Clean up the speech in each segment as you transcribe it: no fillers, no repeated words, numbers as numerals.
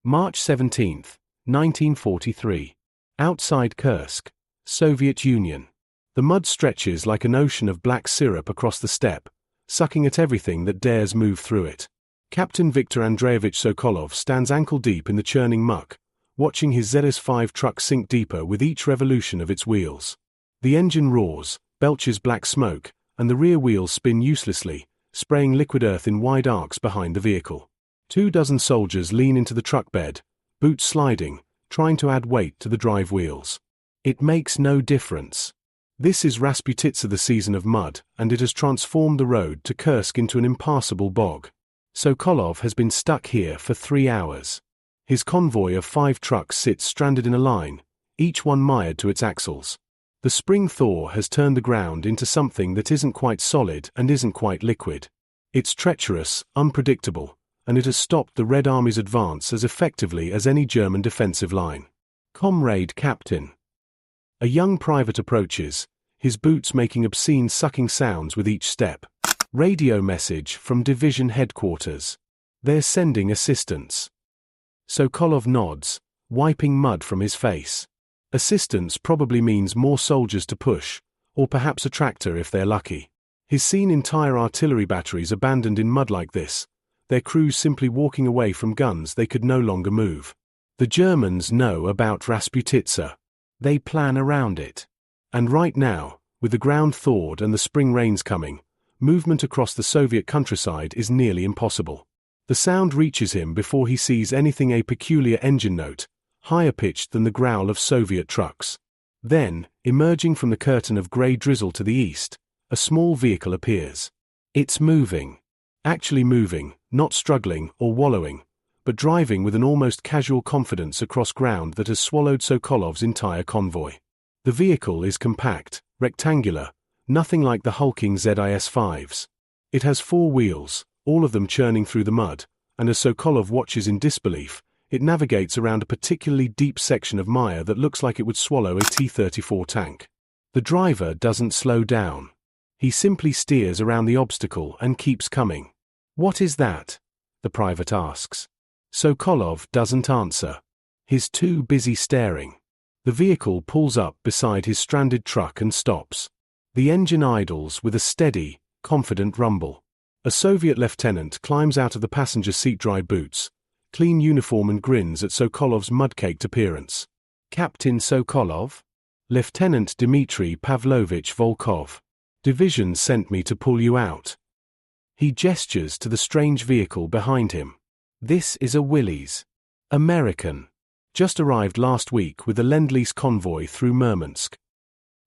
March 17, 1943. Outside Kursk, Soviet Union. The mud stretches like an ocean of black syrup across the steppe, sucking at everything that dares move through it. Captain Viktor Sokolov stands ankle-deep in the churning muck, watching his ZS-5 truck sink deeper with each revolution of its wheels. The engine roars, belches black smoke, and the rear wheels spin uselessly, spraying liquid earth in wide arcs behind the vehicle. 24 soldiers lean into the truck bed, boots sliding, trying to add weight to the drive wheels. It makes no difference. This is Rasputitsa, the season of mud, and it has transformed the road to Kursk into an impassable bog. Sokolov has been stuck here for 3 hours. His convoy of 5 trucks sits stranded in a line, each one mired to its axles. The spring thaw has turned the ground into something that isn't quite solid and isn't quite liquid. It's treacherous, unpredictable, and it has stopped the Red Army's advance as effectively as any German defensive line. Comrade Captain. A young private approaches, his boots making obscene sucking sounds with each step. Radio message from division headquarters. They're sending assistance. Sokolov nods, wiping mud from his face. Assistance probably means more soldiers to push, or perhaps a tractor if they're lucky. He's seen entire artillery batteries abandoned in mud like this, their crews simply walking away from guns they could no longer move. The Germans know about Rasputitsa. They plan around it. And right now, with the ground thawed and the spring rains coming, movement across the Soviet countryside is nearly impossible. The sound reaches him before he sees anything a peculiar engine note, higher pitched than the growl of Soviet trucks. Then, emerging from the curtain of grey drizzle to the east, a small vehicle appears. It's moving. Actually moving, not struggling or wallowing, but driving with an almost casual confidence across ground that has swallowed Sokolov's entire convoy. The vehicle is compact, rectangular, nothing like the hulking ZIS-5s. It has 4 wheels, all of them churning through the mud, and as Sokolov watches in disbelief, it navigates around a particularly deep section of mire that looks like it would swallow a T-34 tank. The driver doesn't slow down. He simply steers around the obstacle and keeps coming. What is that? The private asks. Sokolov doesn't answer. He's too busy staring. The vehicle pulls up beside his stranded truck and stops. The engine idles with a steady, confident rumble. A Soviet lieutenant climbs out of the passenger seat, dry boots, clean uniform, and grins at Sokolov's mud-caked appearance. Captain Sokolov? Lieutenant Dmitry Pavlovich Volkov. Division sent me to pull you out. He gestures to the strange vehicle behind him. This is a Willys. American. Just arrived last week with a Lend-Lease convoy through Murmansk.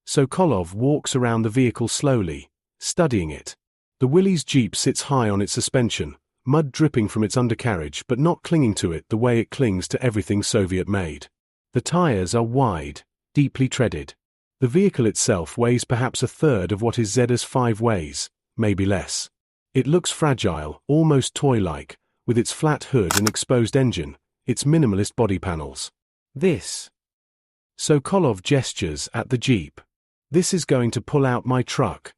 Sokolov walks around the vehicle slowly, studying it. The Willys Jeep sits high on its suspension, mud dripping from its undercarriage but not clinging to it the way it clings to everything Soviet-made. The tires are wide, deeply treaded. The vehicle itself weighs perhaps a third of what his ZS-5 weighs, maybe less. It looks fragile, almost toy-like, with its flat hood and exposed engine, its minimalist body panels. This. Sokolov gestures at the Jeep. This is going to pull out my truck.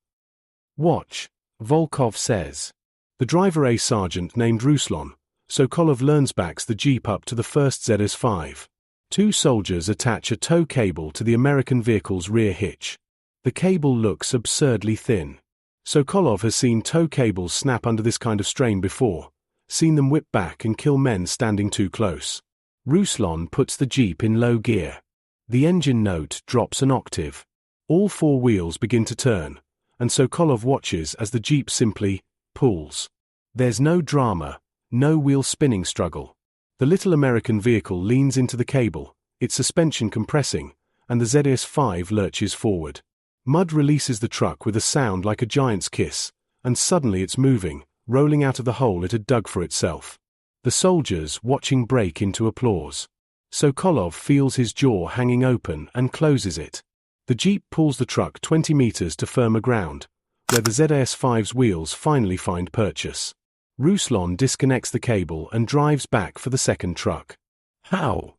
Watch, Volkov says. The driver, a sergeant named Ruslan, Sokolov learns, backs the Jeep up to the first ZS-5. 2 soldiers attach a tow cable to the American vehicle's rear hitch. The cable looks absurdly thin. Sokolov has seen tow cables snap under this kind of strain before, seen them whip back and kill men standing too close. Ruslan puts the Jeep in low gear. The engine note drops an octave. All 4 wheels begin to turn, and Sokolov watches as the Jeep simply pulls. There's no drama, no wheel spinning struggle. The little American vehicle leans into the cable, its suspension compressing, and the ZS-5 lurches forward. Mud releases the truck with a sound like a giant's kiss, and suddenly it's moving, rolling out of the hole it had dug for itself. The soldiers watching break into applause. Sokolov feels his jaw hanging open and closes it. The Jeep pulls the truck 20 meters to firmer ground, where the ZS-5's wheels finally find purchase. Ruslan disconnects the cable and drives back for the second truck. How?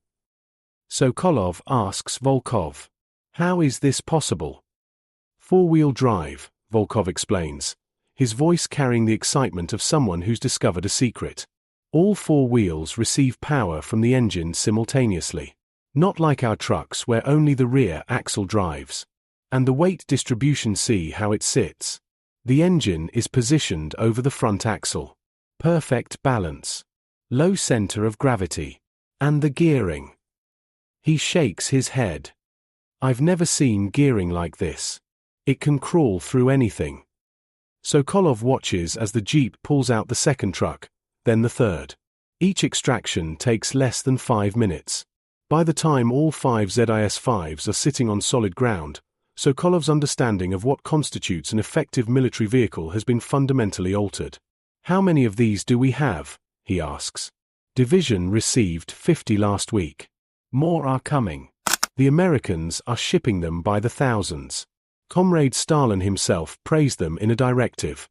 Sokolov asks Volkov. How is this possible? 4-wheel drive, Volkov explains, his voice carrying the excitement of someone who's discovered a secret. All four wheels receive power from the engine simultaneously. Not like our trucks where only the rear axle drives. And the weight distribution, see how it sits. The engine is positioned over the front axle. Perfect balance. Low center of gravity. And the gearing. He shakes his head. I've never seen gearing like this. It can crawl through anything. Sokolov watches as the Jeep pulls out the second truck, then the third. Each extraction takes less than 5 minutes. By the time all 5 ZIS-5s are sitting on solid ground, Sokolov's understanding of what constitutes an effective military vehicle has been fundamentally altered. How many of these do we have? He asks. Division received 50 last week. More are coming. The Americans are shipping them by the thousands. Comrade Stalin himself praised them in a directive.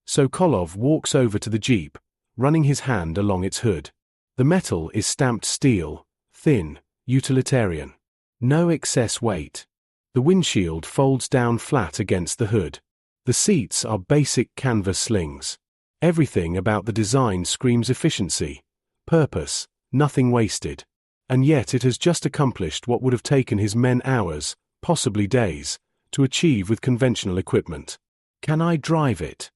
Sokolov walks over to the Jeep, running his hand along its hood. The metal is stamped steel, thin, utilitarian. No excess weight. The windshield folds down flat against the hood. The seats are basic canvas slings. Everything about the design screams efficiency, purpose, nothing wasted. And yet it has just accomplished what would have taken his men hours, possibly days, to achieve with conventional equipment. Can I drive it?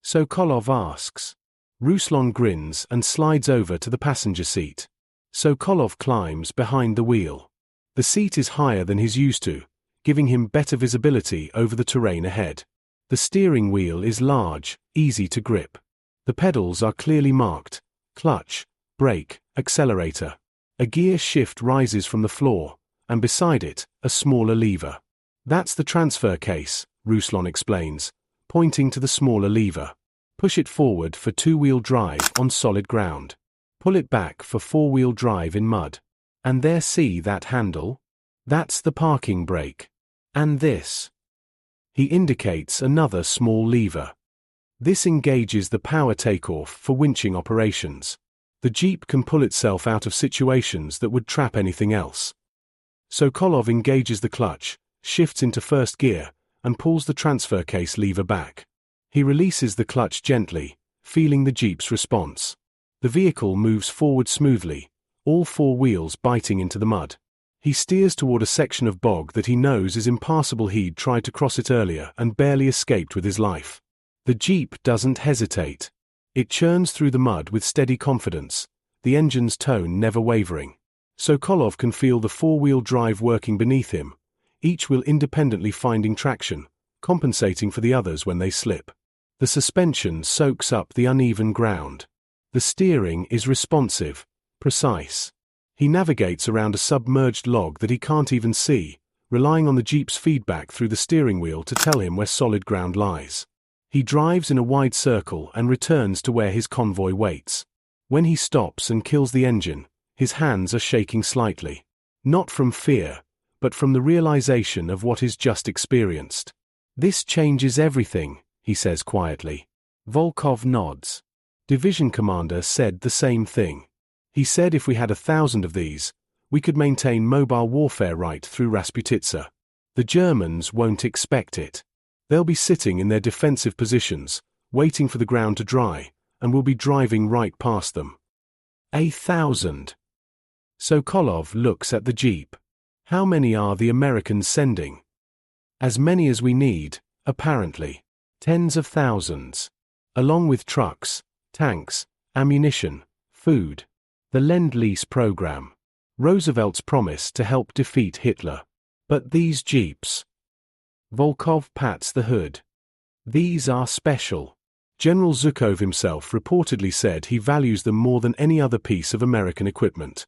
Sokolov asks. Ruslan grins and slides over to the passenger seat. Sokolov climbs behind the wheel. The seat is higher than he's used to, giving him better visibility over the terrain ahead. The steering wheel is large, easy to grip. The pedals are clearly marked: clutch, brake, accelerator. A gear shift rises from the floor, and beside it, a smaller lever. That's the transfer case, Ruslan explains, pointing to the smaller lever. Push it forward for two-wheel drive on solid ground. Pull it back for four-wheel drive in mud. And there, see that handle? That's the parking brake. And this. He indicates another small lever. This engages the power takeoff for winching operations. The Jeep can pull itself out of situations that would trap anything else. Sokolov engages the clutch, shifts into first gear, and pulls the transfer case lever back. He releases the clutch gently, feeling the Jeep's response. The vehicle moves forward smoothly, all four wheels biting into the mud. He steers toward a section of bog that he knows is impassable. He'd tried to cross it earlier and barely escaped with his life. The Jeep doesn't hesitate. It churns through the mud with steady confidence, the engine's tone never wavering. Sokolov can feel the four-wheel drive working beneath him, each wheel independently finding traction, compensating for the others when they slip. The suspension soaks up the uneven ground. The steering is responsive, precise. He navigates around a submerged log that he can't even see, relying on the Jeep's feedback through the steering wheel to tell him where solid ground lies. He drives in a wide circle and returns to where his convoy waits. When he stops and kills the engine, his hands are shaking slightly. Not from fear, but from the realization of what is just experienced. This changes everything, he says quietly. Volkov nods. Division commander said the same thing. He said if we had 1,000 of these, we could maintain mobile warfare right through Rasputitsa. The Germans won't expect it. They'll be sitting in their defensive positions, waiting for the ground to dry, and we'll be driving right past them. 1,000. Sokolov looks at the Jeep. How many are the Americans sending? As many as we need, apparently. Tens of thousands. Along with trucks, tanks, ammunition, food. The Lend-Lease program. Roosevelt's promise to help defeat Hitler. But these Jeeps. Volkov pats the hood. These are special. General Zhukov himself reportedly said he values them more than any other piece of American equipment.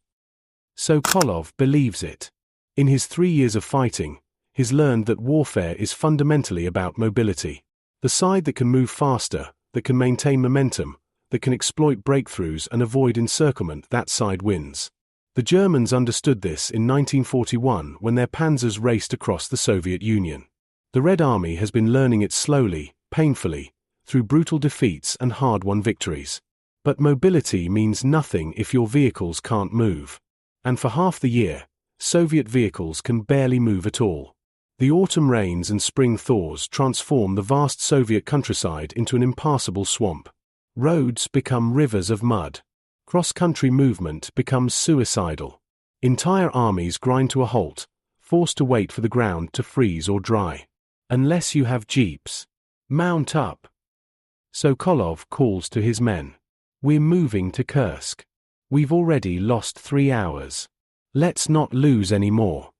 Sokolov believes it. In his 3 years of fighting, he's learned that warfare is fundamentally about mobility. The side that can move faster, that can maintain momentum, that can exploit breakthroughs and avoid encirclement, that side wins. The Germans understood this in 1941 when their panzers raced across the Soviet Union. The Red Army has been learning it slowly, painfully, through brutal defeats and hard-won victories. But mobility means nothing if your vehicles can't move. And for half the year, Soviet vehicles can barely move at all. The autumn rains and spring thaws transform the vast Soviet countryside into an impassable swamp. Roads become rivers of mud. Cross-country movement becomes suicidal. Entire armies grind to a halt, forced to wait for the ground to freeze or dry. Unless you have jeeps. Mount up. Sokolov calls to his men. We're moving to Kursk. We've already lost 3 hours. Let's not lose any more.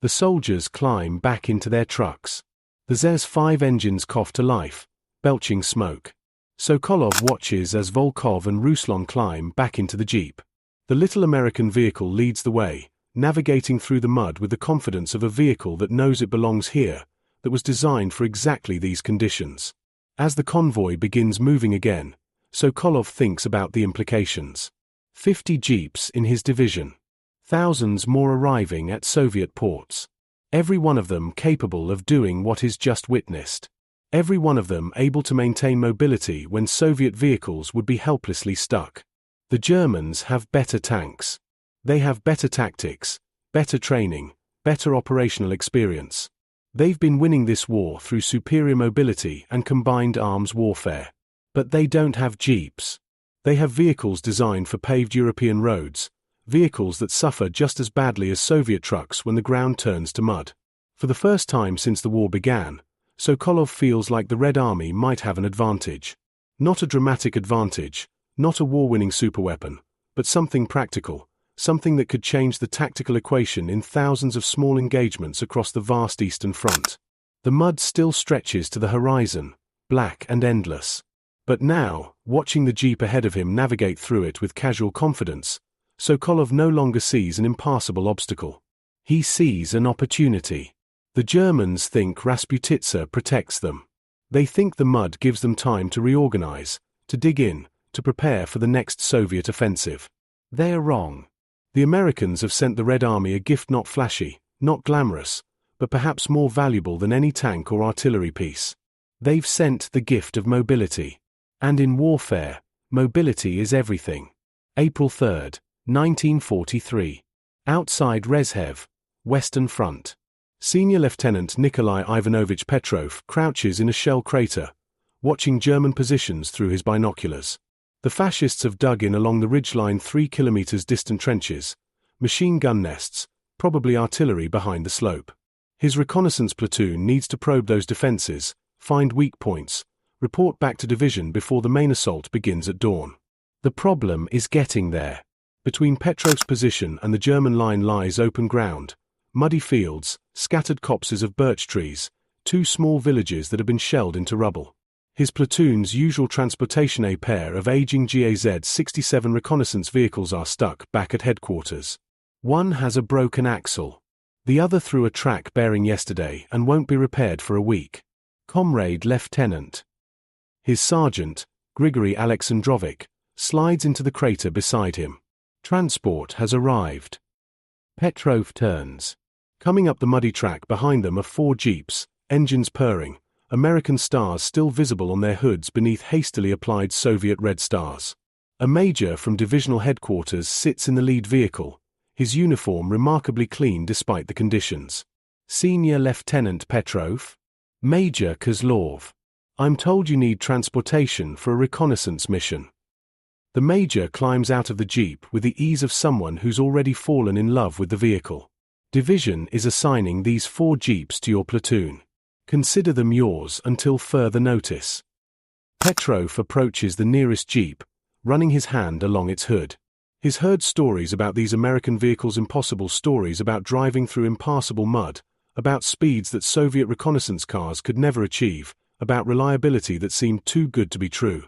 The soldiers climb back into their trucks. The Z's 5 engines cough to life, belching smoke. Sokolov watches as Volkov and Ruslan climb back into the Jeep. The little American vehicle leads the way, navigating through the mud with the confidence of a vehicle that knows it belongs here, that was designed for exactly these conditions. As the convoy begins moving again, Sokolov thinks about the implications. 50 jeeps in his division. Thousands more arriving at Soviet ports. Every one of them capable of doing what is just witnessed. Every one of them able to maintain mobility when Soviet vehicles would be helplessly stuck. The Germans have better tanks. They have better tactics, better training, better operational experience. They've been winning this war through superior mobility and combined arms warfare. But they don't have jeeps. They have vehicles designed for paved European roads, vehicles that suffer just as badly as Soviet trucks when the ground turns to mud. For the first time since the war began, Sokolov feels like the Red Army might have an advantage. Not a dramatic advantage, not a war-winning superweapon, but something practical, something that could change the tactical equation in thousands of small engagements across the vast Eastern Front. The mud still stretches to the horizon, black and endless. But now, watching the Jeep ahead of him navigate through it with casual confidence, Sokolov no longer sees an impassable obstacle. He sees an opportunity. The Germans think Rasputitsa protects them. They think the mud gives them time to reorganize, to dig in, to prepare for the next Soviet offensive. They are wrong. The Americans have sent the Red Army a gift not flashy, not glamorous, but perhaps more valuable than any tank or artillery piece. They've sent the gift of mobility. And in warfare, mobility is everything. April 3, 1943. Outside Rezhev, Western Front. Senior Lieutenant Nikolai Ivanovich Petrov crouches in a shell crater, watching German positions through his binoculars. The fascists have dug in along the ridgeline 3 kilometers distant trenches, machine gun nests, probably artillery behind the slope. His reconnaissance platoon needs to probe those defenses, find weak points, report back to division before the main assault begins at dawn. The problem is getting there. Between Petrov's position and the German line lies open ground, muddy fields, scattered copses of birch trees, 2 small villages that have been shelled into rubble. His platoon's usual transportation, a pair of aging GAZ-67 reconnaissance vehicles, are stuck back at headquarters. One has a broken axle. The other threw a track bearing yesterday and won't be repaired for a week. Comrade Lieutenant. His sergeant, Grigory Alexandrovich, slides into the crater beside him. Transport has arrived. Petrov turns. Coming up the muddy track behind them are 4 jeeps, engines purring, American stars still visible on their hoods beneath hastily applied Soviet red stars. A major from divisional headquarters sits in the lead vehicle, his uniform remarkably clean despite the conditions. Senior Lieutenant Petrov. Major Kozlov. I'm told you need transportation for a reconnaissance mission. The major climbs out of the jeep with the ease of someone who's already fallen in love with the vehicle. Division is assigning these 4 jeeps to your platoon. Consider them yours until further notice. Petrov approaches the nearest jeep, running his hand along its hood. He's heard stories about these American vehicles, impossible stories about driving through impassable mud, about speeds that Soviet reconnaissance cars could never achieve, about reliability that seemed too good to be true.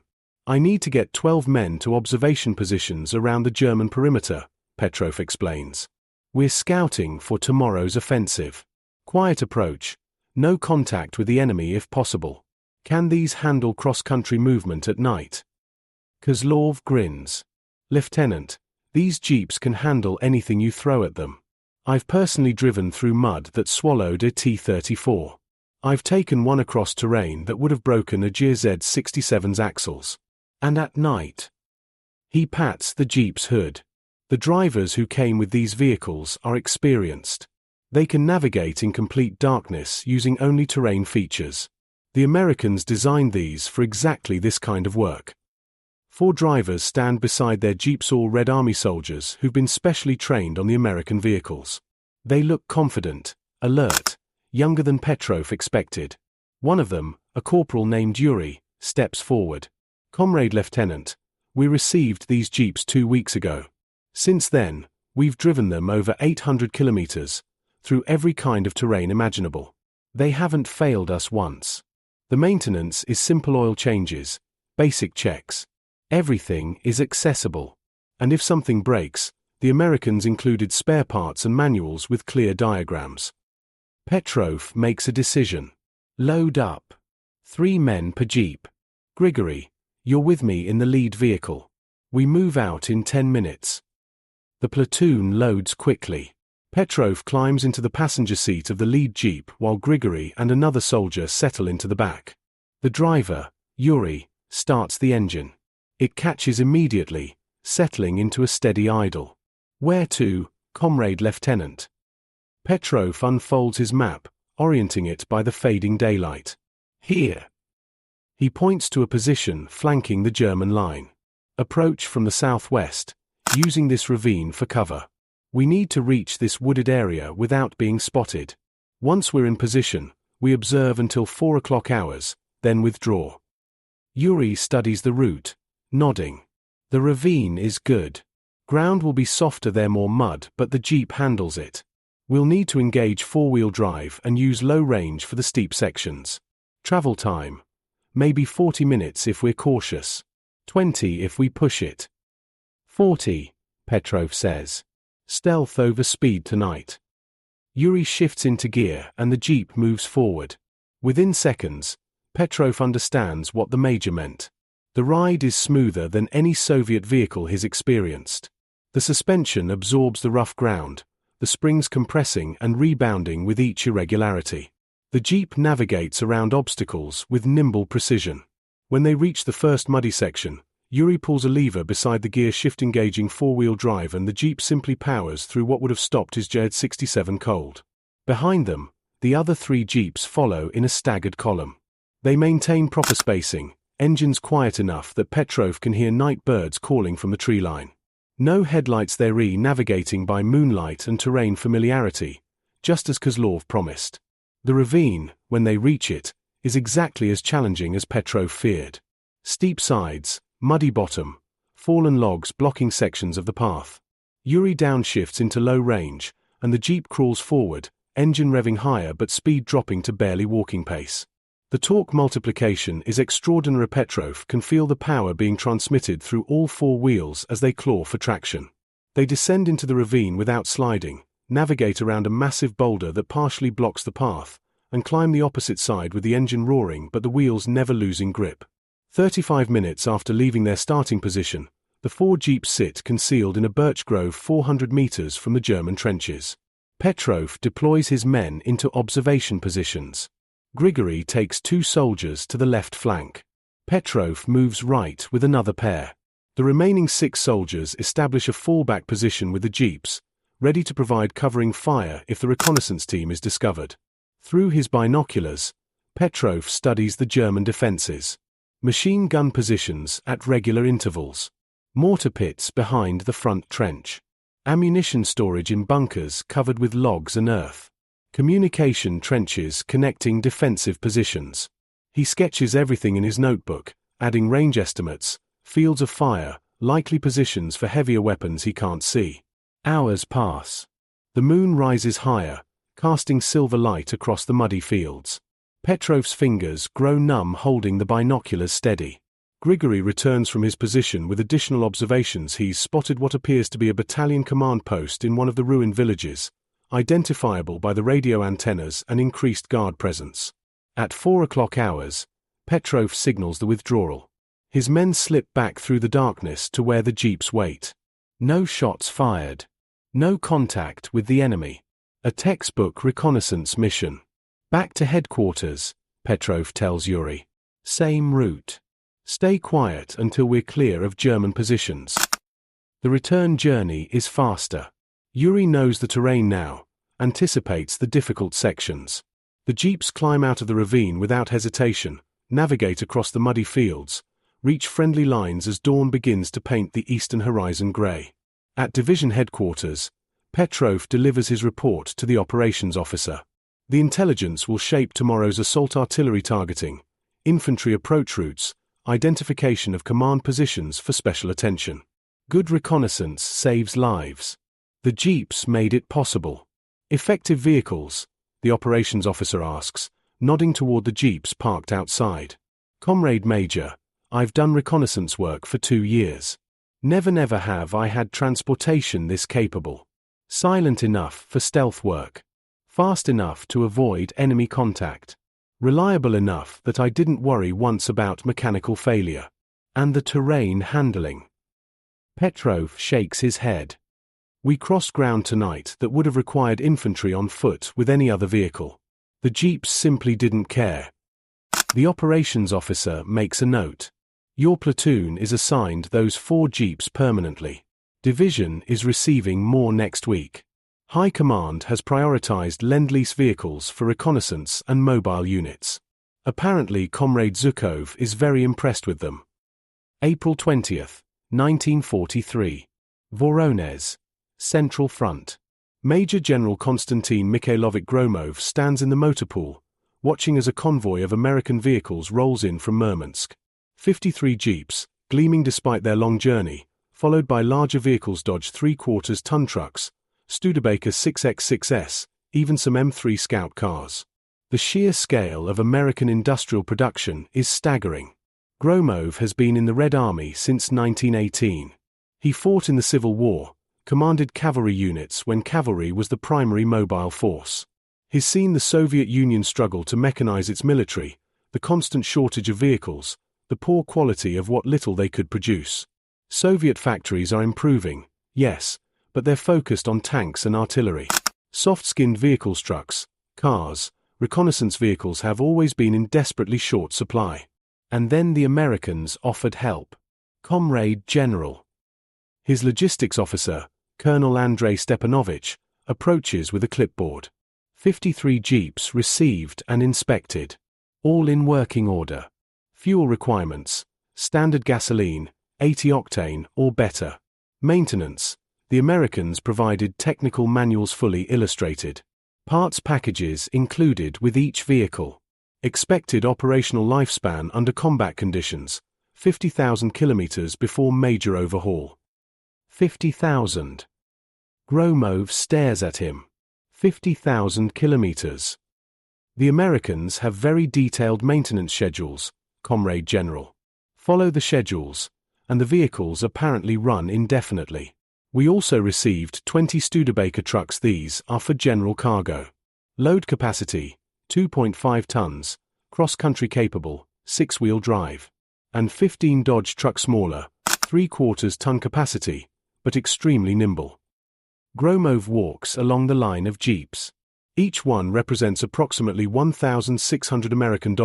I need to get 12 men to observation positions around the German perimeter, Petrov explains. We're scouting for tomorrow's offensive. Quiet approach, no contact with the enemy if possible. Can these handle cross-country movement at night? Kozlov grins. Lieutenant, these jeeps can handle anything you throw at them. I've personally driven through mud that swallowed a T-34. I've taken one across terrain that would have broken a GZ-67's axles. And at night. He pats the jeep's hood. The drivers who came with these vehicles are experienced. They can navigate in complete darkness using only terrain features. The Americans designed these for exactly this kind of work. 4 drivers stand beside their jeeps, all Red Army soldiers who've been specially trained on the American vehicles. They look confident, alert, younger than Petrov expected. One of them, a corporal named Yuri, steps forward. "Comrade Lieutenant, we received these jeeps 2 weeks ago. Since then, we've driven them over 800 kilometers, through every kind of terrain imaginable. They haven't failed us once. The maintenance is simple oil changes, basic checks. Everything is accessible. And if something breaks, the Americans included spare parts and manuals with clear diagrams." Petrov makes a decision. "Load up. 3 men per jeep. Grigory, you're with me in the lead vehicle. We move out in 10 minutes. The platoon loads quickly. Petrov climbs into the passenger seat of the lead jeep while Grigory and another soldier settle into the back. The driver, Yuri, starts the engine. It catches immediately, settling into a steady idle. "Where to, Comrade Lieutenant?" Petrov unfolds his map, orienting it by the fading daylight. "Here." He points to a position flanking the German line. "Approach from the southwest, using this ravine for cover. We need to reach this wooded area without being spotted. Once we're in position, we observe until 4 o'clock hours, then withdraw." Yuri studies the route, nodding. "The ravine is good. Ground will be softer there, more mud, but the jeep handles it. We'll need to engage 4-wheel drive and use low range for the steep sections. Travel time, maybe 40 minutes if we're cautious. 20 if we push it." 40, Petrov says. "Stealth over speed tonight." Yuri shifts into gear and the jeep moves forward. Within seconds, Petrov understands what the major meant. The ride is smoother than any Soviet vehicle he's experienced. The suspension absorbs the rough ground, the springs compressing and rebounding with each irregularity. The jeep navigates around obstacles with nimble precision. When they reach the first muddy section, Yuri pulls a lever beside the gear shift, engaging 4-wheel drive, and the jeep simply powers through what would have stopped his Jet 67 cold. Behind them, the other 3 jeeps follow in a staggered column. They maintain proper spacing, engines quiet enough that Petrov can hear night birds calling from the tree line. No headlights there, navigating by moonlight and terrain familiarity, just as Kozlov promised. The ravine, when they reach it, is exactly as challenging as Petrov feared. Steep sides, muddy bottom, fallen logs blocking sections of the path. Yuri downshifts into low range, and the jeep crawls forward, engine revving higher but speed dropping to barely walking pace. The torque multiplication is extraordinary. Petrov can feel the power being transmitted through all 4 wheels as they claw for traction. They descend into the ravine without sliding, navigate around a massive boulder that partially blocks the path, and climb the opposite side with the engine roaring but the wheels never losing grip. 35 minutes after leaving their starting position, the 4 jeeps sit concealed in a birch grove 400 meters from the German trenches. Petrov deploys his men into observation positions. Grigory takes 2 soldiers to the left flank. Petrov moves right with another pair. The remaining 6 soldiers establish a fallback position with the jeeps, ready to provide covering fire if the reconnaissance team is discovered. Through his binoculars, Petrov studies the German defenses. Machine gun positions at regular intervals. Mortar pits behind the front trench. Ammunition storage in bunkers covered with logs and earth. Communication trenches connecting defensive positions. He sketches everything in his notebook, adding range estimates, fields of fire, likely positions for heavier weapons he can't see. Hours pass. The moon rises higher, casting silver light across the muddy fields. Petrov's fingers grow numb holding the binoculars steady. Grigory returns from his position with additional observations. He's spotted what appears to be a battalion command post in one of the ruined villages, identifiable by the radio antennas and increased guard presence. At 4 o'clock hours, Petrov signals the withdrawal. His men slip back through the darkness to where the jeeps wait. No shots fired. No contact with the enemy. A textbook reconnaissance mission. "Back to headquarters," Petrov tells Yuri. "Same route. Stay quiet until we're clear of German positions." The return journey is faster. Yuri knows the terrain now, anticipates the difficult sections. The jeeps climb out of the ravine without hesitation, navigate across the muddy fields, Reach friendly lines as dawn begins to paint the eastern horizon grey. At division headquarters, Petrov delivers his report to the operations officer. The intelligence will shape tomorrow's assault artillery targeting, infantry approach routes, identification of command positions for special attention. Good reconnaissance saves lives. The Jeeps made it possible. Effective vehicles? The operations officer asks, nodding toward the Jeeps parked outside. Comrade Major, I've done reconnaissance work for 2 years. Never have I had transportation this capable. Silent enough for stealth work. Fast enough to avoid enemy contact. Reliable enough that I didn't worry once about mechanical failure. And the terrain handling. Petrov shakes his head. We crossed ground tonight that would have required infantry on foot with any other vehicle. The Jeeps simply didn't care. The operations officer makes a note. Your platoon is assigned those 4 Jeeps permanently. Division is receiving more next week. High Command has prioritized Lend-Lease vehicles for reconnaissance and mobile units. Apparently Comrade Zhukov is very impressed with them. April 20th, 1943. Voronezh, Central Front. Major General Konstantin Mikhailovich Gromov stands in the motor pool, watching as a convoy of American vehicles rolls in from Murmansk. 53 Jeeps, gleaming despite their long journey, followed by larger vehicles Dodge 3/4-ton trucks, Studebaker 6X6S, even some M3 Scout cars. The sheer scale of American industrial production is staggering. Gromov has been in the Red Army since 1918. He fought in the Civil War, commanded cavalry units when cavalry was the primary mobile force. He's seen the Soviet Union struggle to mechanize its military, the constant shortage of vehicles, the poor quality of what little they could produce. Soviet factories are improving, yes, but they're focused on tanks and artillery. Soft-skinned vehicles, trucks, cars, reconnaissance vehicles have always been in desperately short supply. And then the Americans offered help. Comrade General. His logistics officer, Colonel Andrei Stepanovich, approaches with a clipboard. 53 Jeeps received and inspected. All in working order. Fuel requirements: standard gasoline, 80 octane or better. Maintenance: the Americans provided technical manuals fully illustrated. Parts packages included with each vehicle. Expected operational lifespan under combat conditions: 50,000 kilometers before major overhaul. 50,000. Gromov stares at him. 50,000 kilometers. The Americans have very detailed maintenance schedules, Comrade General. Follow the schedules, and the vehicles apparently run indefinitely. We also received 20 Studebaker trucks. These are for general cargo. Load capacity: 2.5 tons, cross-country capable, 6-wheel drive. And 15 Dodge truck smaller, 3/4-ton capacity, but extremely nimble. Gromov walks along the line of Jeeps. Each one represents approximately $1,600 American.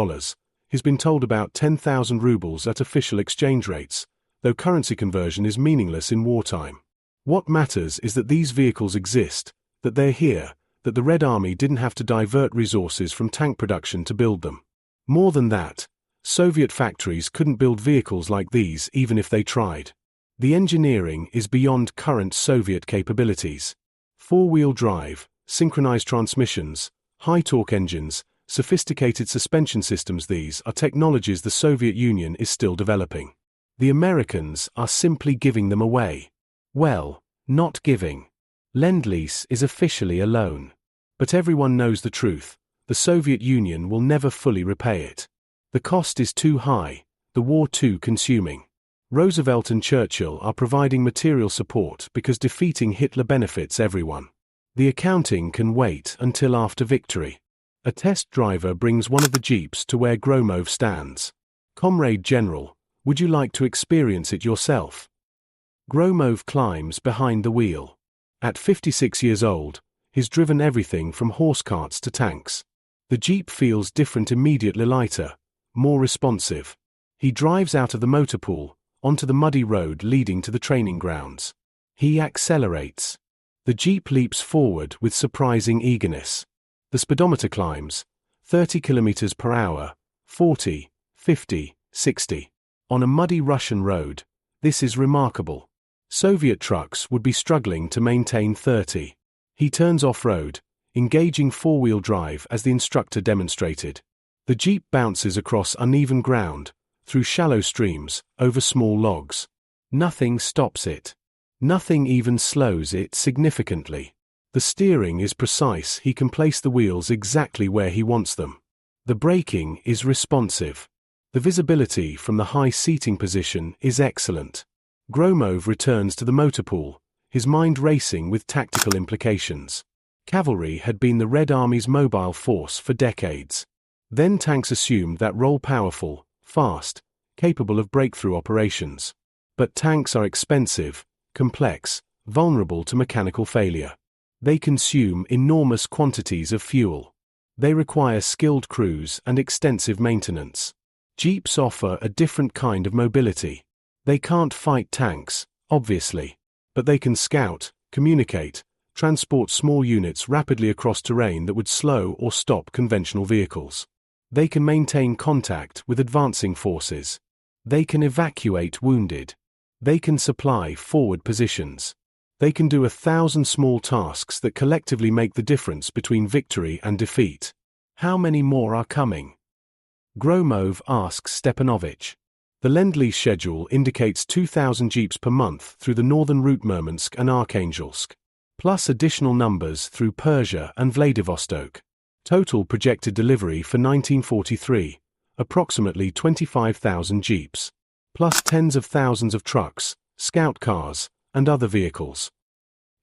He's been told about 10,000 rubles at official exchange rates, though currency conversion is meaningless in wartime. What matters is that these vehicles exist, that they're here, that the Red Army didn't have to divert resources from tank production to build them. More than that, Soviet factories couldn't build vehicles like these even if they tried. The engineering is beyond current Soviet capabilities. 4-wheel drive, synchronized transmissions, high-torque engines, sophisticated suspension systems — these are technologies the Soviet Union is still developing. The Americans are simply giving them away. Well, not giving. Lend-Lease is officially a loan. But everyone knows the truth: the Soviet Union will never fully repay it. The cost is too high, the war too consuming. Roosevelt and Churchill are providing material support because defeating Hitler benefits everyone. The accounting can wait until after victory. A test driver brings one of the Jeeps to where Gromov stands. Comrade General, would you like to experience it yourself? Gromov climbs behind the wheel. At 56 years old, he's driven everything from horse carts to tanks. The Jeep feels different, immediately lighter, more responsive. He drives out of the motor pool, onto the muddy road leading to the training grounds. He accelerates. The Jeep leaps forward with surprising eagerness. The speedometer climbs, 30 kilometers per hour, 40, 50, 60. On a muddy Russian road, this is remarkable. Soviet trucks would be struggling to maintain 30. He turns off-road, engaging four-wheel drive as the instructor demonstrated. The Jeep bounces across uneven ground, through shallow streams, over small logs. Nothing stops it. Nothing even slows it significantly. The steering is precise, he can place the wheels exactly where he wants them. The braking is responsive. The visibility from the high seating position is excellent. Gromov returns to the motor pool, his mind racing with tactical implications. Cavalry had been the Red Army's mobile force for decades. Then tanks assumed that role, powerful, fast, capable of breakthrough operations. But tanks are expensive, complex, vulnerable to mechanical failure. They consume enormous quantities of fuel. They require skilled crews and extensive maintenance. Jeeps offer a different kind of mobility. They can't fight tanks, obviously, but they can scout, communicate, transport small units rapidly across terrain that would slow or stop conventional vehicles. They can maintain contact with advancing forces. They can evacuate wounded. They can supply forward positions. They can do 1,000 small tasks that collectively make the difference between victory and defeat. How many more are coming? Gromov asks Stepanovich. The Lend-Lease schedule indicates 2,000 jeeps per month through the northern route Murmansk and Arkhangelsk, plus additional numbers through Persia and Vladivostok. Total projected delivery for 1943, approximately 25,000 jeeps, plus tens of thousands of trucks, scout cars, and other vehicles.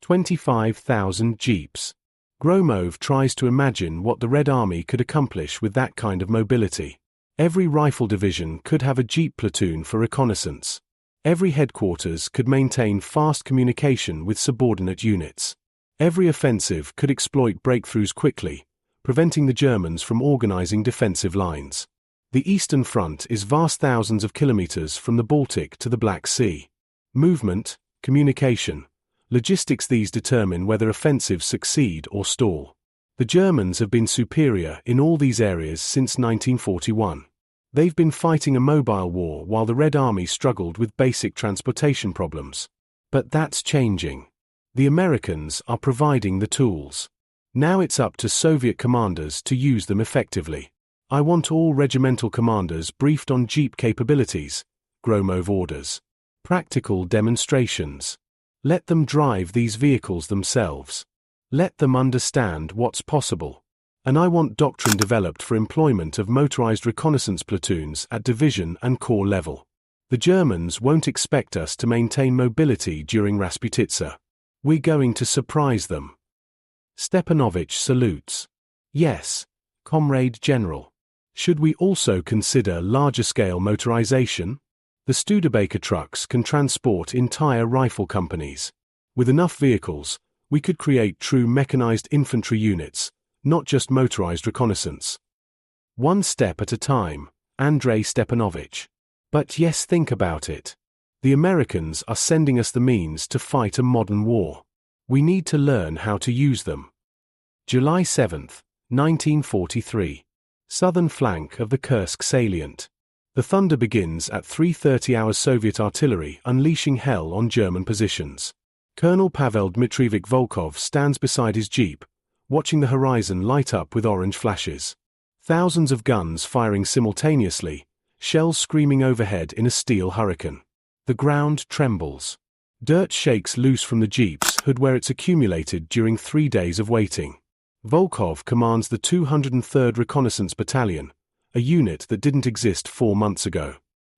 25,000 jeeps. Gromov tries to imagine what the Red Army could accomplish with that kind of mobility. Every rifle division could have a jeep platoon for reconnaissance. Every headquarters could maintain fast communication with subordinate units. Every offensive could exploit breakthroughs quickly, preventing the Germans from organizing defensive lines. The Eastern Front is vast, thousands of kilometers from the Baltic to the Black Sea. Movement, communication, logistics, these determine whether offensives succeed or stall. The Germans have been superior in all these areas since 1941. They've been fighting a mobile war while the Red Army struggled with basic transportation problems. But that's changing. The Americans are providing the tools. Now it's up to Soviet commanders to use them effectively. I want all regimental commanders briefed on Jeep capabilities, Gromov orders. Practical demonstrations. Let them drive these vehicles themselves. Let them understand what's possible. And I want doctrine developed for employment of motorized reconnaissance platoons at division and corps level. The Germans won't expect us to maintain mobility during Rasputitsa. We're going to surprise them. Stepanovich salutes. Yes, Comrade General. Should we also consider larger-scale motorization? The Studebaker trucks can transport entire rifle companies. With enough vehicles, we could create true mechanized infantry units, not just motorized reconnaissance. One step at a time, Andrei Stepanovich. But yes, think about it. The Americans are sending us the means to fight a modern war. We need to learn how to use them. July 7, 1943. Southern flank of the Kursk salient. The thunder begins at 3:30 hours. Soviet artillery unleashing hell on German positions. Colonel Pavel Dmitrievich Volkov stands beside his jeep, watching the horizon light up with orange flashes. Thousands of guns firing simultaneously, shells screaming overhead in a steel hurricane. The ground trembles. Dirt shakes loose from the jeep's hood where it's accumulated during 3 days of waiting. Volkov commands the 203rd Reconnaissance Battalion, a unit that didn't exist 4 months ago.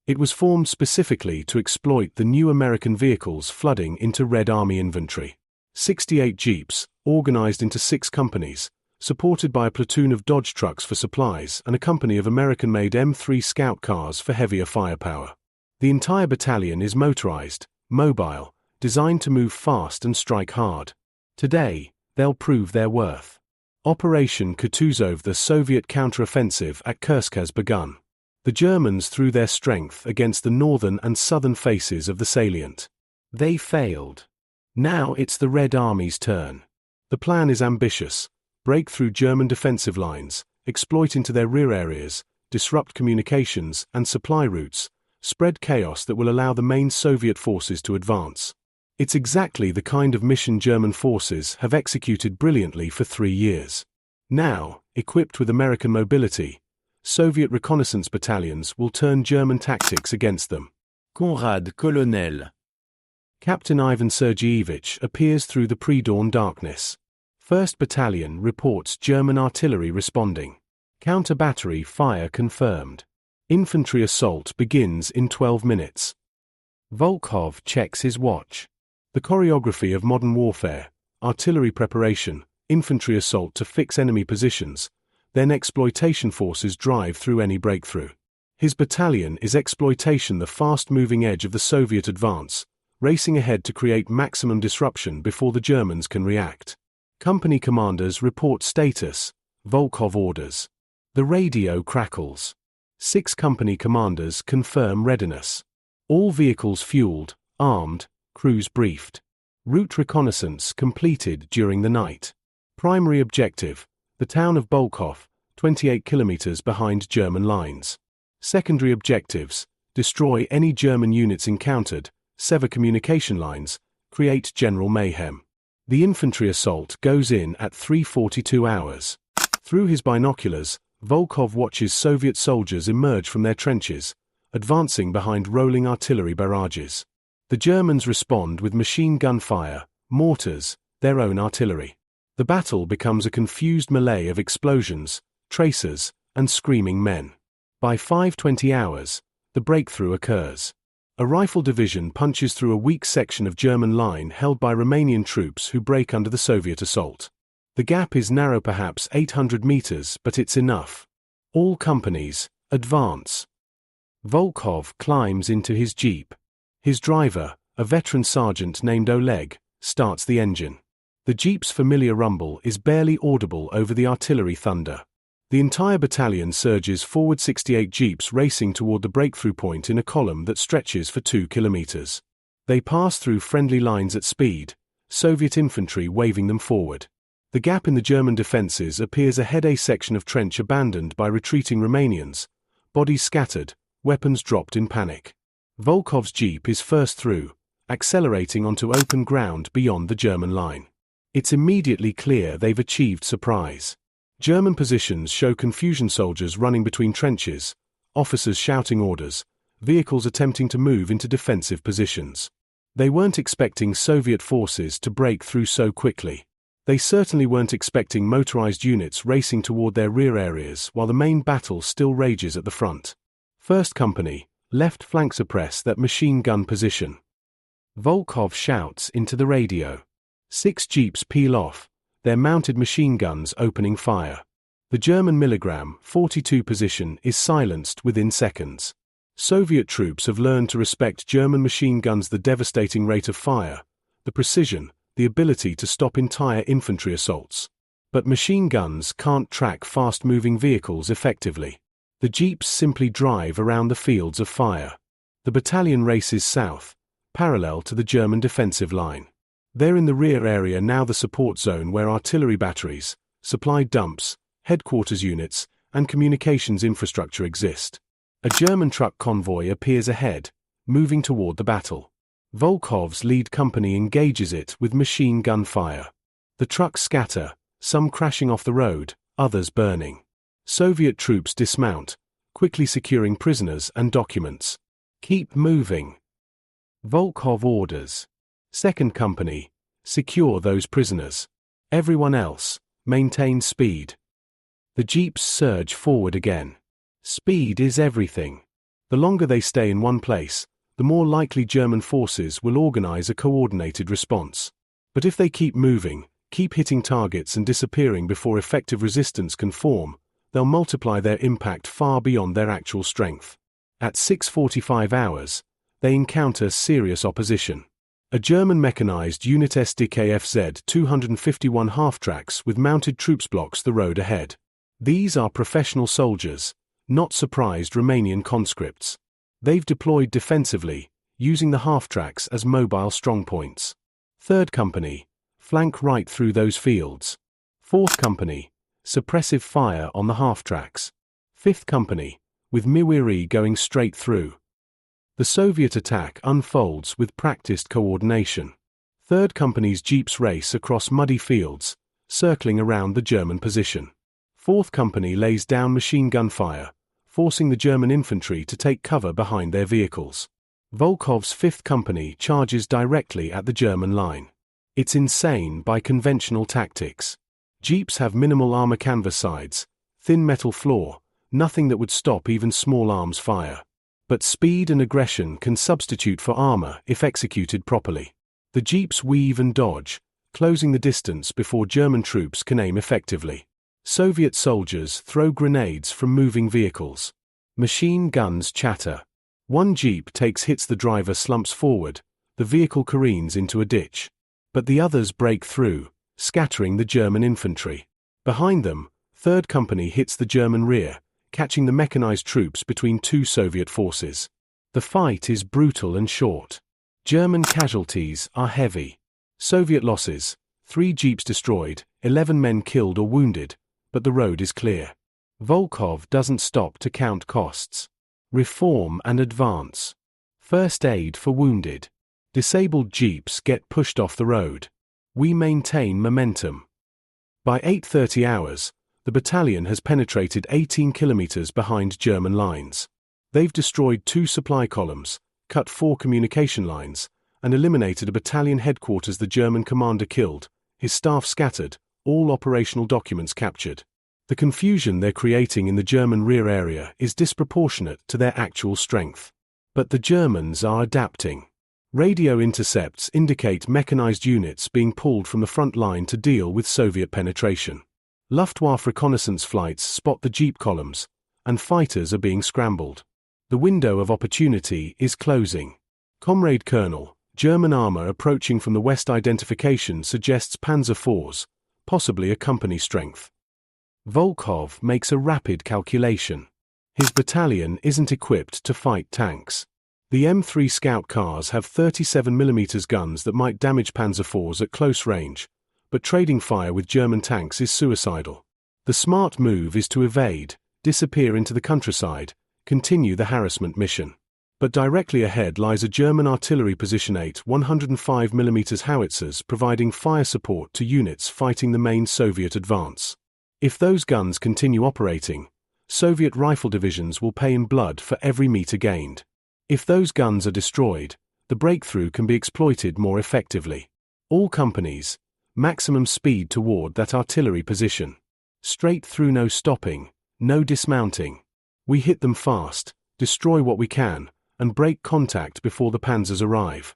It was formed specifically to exploit the new American vehicles flooding into Red Army inventory. 68 jeeps, organized into 6 companies, supported by a platoon of Dodge trucks for supplies and a company of American-made M3 Scout cars for heavier firepower. The entire battalion is motorized, mobile, designed to move fast and strike hard. Today, they'll prove their worth. Operation Kutuzov, the Soviet counteroffensive at Kursk, has begun. The Germans threw their strength against the northern and southern faces of the salient. They failed. Now it's the Red Army's turn. The plan is ambitious: break through German defensive lines, exploit into their rear areas, disrupt communications and supply routes, spread chaos that will allow the main Soviet forces to advance. It's exactly the kind of mission German forces have executed brilliantly for 3 years. Now, equipped with American mobility, Soviet reconnaissance battalions will turn German tactics against them. Conrad, colonel. Captain Ivan Sergeyevich appears through the pre-dawn darkness. 1st Battalion reports German artillery responding. Counter-battery fire confirmed. Infantry assault begins in 12 minutes. Volkov checks his watch. The choreography of modern warfare, artillery preparation, infantry assault to fix enemy positions, then exploitation forces drive through any breakthrough. His battalion is exploitation, the fast-moving edge of the Soviet advance, racing ahead to create maximum disruption before the Germans can react. Company commanders report status. Volkov orders. The radio crackles. 6 company commanders confirm readiness. All vehicles fueled, armed, crews briefed. Route reconnaissance completed during the night. Primary objective: the town of Bolkov, 28 kilometers behind German lines. Secondary objectives: destroy any German units encountered, sever communication lines, create general mayhem. The infantry assault goes in at 3:42 hours. Through his binoculars, Volkov watches Soviet soldiers emerge from their trenches, advancing behind rolling artillery barrages. The Germans respond with machine gun fire, mortars, their own artillery. The battle becomes a confused melee of explosions, tracers, and screaming men. By 5:20 hours, the breakthrough occurs. A rifle division punches through a weak section of German line held by Romanian troops who break under the Soviet assault. The gap is narrow, perhaps 800 meters, but it's enough. All companies, advance. Volkov climbs into his jeep. His driver, a veteran sergeant named Oleg, starts the engine. The jeep's familiar rumble is barely audible over the artillery thunder. The entire battalion surges forward, 68 jeeps racing toward the breakthrough point in a column that stretches for 2 kilometers. They pass through friendly lines at speed, Soviet infantry waving them forward. The gap in the German defenses appears ahead, a section of trench abandoned by retreating Romanians, bodies scattered, weapons dropped in panic. Volkov's jeep is first through, accelerating onto open ground beyond the German line. It's immediately clear they've achieved surprise. German positions show confusion: soldiers running between trenches, officers shouting orders, vehicles attempting to move into defensive positions. They weren't expecting Soviet forces to break through so quickly. They certainly weren't expecting motorized units racing toward their rear areas while the main battle still rages at the front. 1st Company, left flank, suppress that machine gun position. Volkov shouts into the radio. 6 jeeps peel off, their mounted machine guns opening fire. The German milligram 42 position is silenced within seconds. Soviet troops have learned to respect German machine guns: the devastating rate of fire, the precision, the ability to stop entire infantry assaults. But machine guns can't track fast-moving vehicles effectively. The jeeps simply drive around the fields of fire. The battalion races south, parallel to the German defensive line. They're in the rear area now, the support zone where artillery batteries, supply dumps, headquarters units, and communications infrastructure exist. A German truck convoy appears ahead, moving toward the battle. Volkov's lead company engages it with machine gun fire. The trucks scatter, some crashing off the road, others burning. Soviet troops dismount, quickly securing prisoners and documents. Keep moving. Volkov orders. 2nd Company, secure those prisoners. Everyone else, maintain speed. The jeeps surge forward again. Speed is everything. The longer they stay in one place, the more likely German forces will organize a coordinated response. But if they keep moving, keep hitting targets and disappearing before effective resistance can form, they'll multiply their impact far beyond their actual strength. At 6:45 hours, they encounter serious opposition. A German mechanized unit SDKFZ 251 half-tracks with mounted troops blocks the road ahead. These are professional soldiers, not surprised Romanian conscripts. They've deployed defensively, using the half-tracks as mobile strongpoints. 3rd Company, flank right through those fields. 4th Company, suppressive fire on the half-tracks. 5th Company, with Miwiri going straight through. The Soviet attack unfolds with practiced coordination. Third Company's jeeps race across muddy fields, circling around the German position. Fourth Company lays down machine gun fire, forcing the German infantry to take cover behind their vehicles. Volkov's Fifth Company charges directly at the German line. It's insane by conventional tactics. Jeeps have minimal armor canvas sides, thin metal floor, nothing that would stop even small arms fire. But speed and aggression can substitute for armor if executed properly. The jeeps weave and dodge, closing the distance before German troops can aim effectively. Soviet soldiers throw grenades from moving vehicles. Machine guns chatter. One jeep hits the driver, slumps forward, the vehicle careens into a ditch. But the others break through, scattering the German infantry. Behind them, Third Company hits the German rear, catching the mechanized troops between two Soviet forces. The fight is brutal and short. German casualties are heavy. Soviet losses: 3 jeeps destroyed, 11 men killed or wounded, but the road is clear. Volkov doesn't stop to count costs. Reform and advance. First aid for wounded. Disabled jeeps get pushed off the road. We maintain momentum. By 8:30 hours, the battalion has penetrated 18 kilometers behind German lines. They've destroyed 2 supply columns, cut 4 communication lines, and eliminated a battalion headquarters. The German commander killed, his staff scattered, all operational documents captured. The confusion they're creating in the German rear area is disproportionate to their actual strength. But the Germans are adapting. Radio intercepts indicate mechanized units being pulled from the front line to deal with Soviet penetration. Luftwaffe reconnaissance flights spot the jeep columns, and fighters are being scrambled. The window of opportunity is closing. Comrade Colonel, German armor approaching from the west. Identification suggests Panzer IVs, possibly a company strength. Volkov makes a rapid calculation. His battalion isn't equipped to fight tanks. The M3 Scout cars have 37mm guns that might damage Panzer IVs at close range, but trading fire with German tanks is suicidal. The smart move is to evade, disappear into the countryside, continue the harassment mission. But directly ahead lies a German artillery position, 8 105mm howitzers providing fire support to units fighting the main Soviet advance. If those guns continue operating, Soviet rifle divisions will pay in blood for every meter gained. If those guns are destroyed, the breakthrough can be exploited more effectively. All companies, maximum speed toward that artillery position. Straight through, no stopping, no dismounting. We hit them fast, destroy what we can, and break contact before the panzers arrive.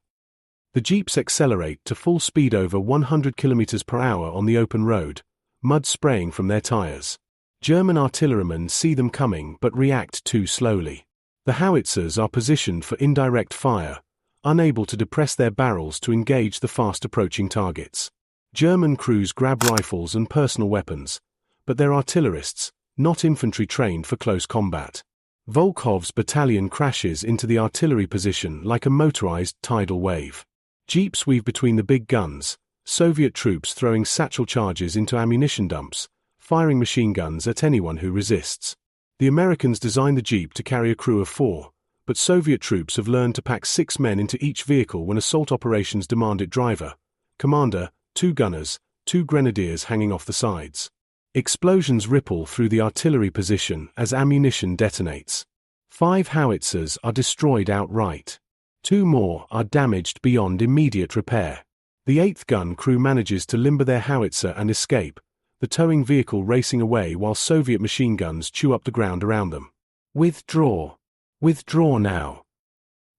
The jeeps accelerate to full speed over 100 km/h on the open road, mud spraying from their tires. German artillerymen see them coming but react too slowly. The howitzers are positioned for indirect fire, unable to depress their barrels to engage the fast-approaching targets. German crews grab rifles and personal weapons, but they're artillerists, not infantry trained for close combat. Volkov's battalion crashes into the artillery position like a motorized tidal wave. Jeeps weave between the big guns, Soviet troops throwing satchel charges into ammunition dumps, firing machine guns at anyone who resists. The Americans designed the Jeep to carry a crew of 4, but Soviet troops have learned to pack 6 men into each vehicle when assault operations demand it. Driver, commander, 2 gunners, 2 grenadiers hanging off the sides. Explosions ripple through the artillery position as ammunition detonates. 5 howitzers are destroyed outright. 2 more are damaged beyond immediate repair. The 8th gun crew manages to limber their howitzer and escape, the towing vehicle racing away while Soviet machine guns chew up the ground around them. Withdraw. Withdraw now.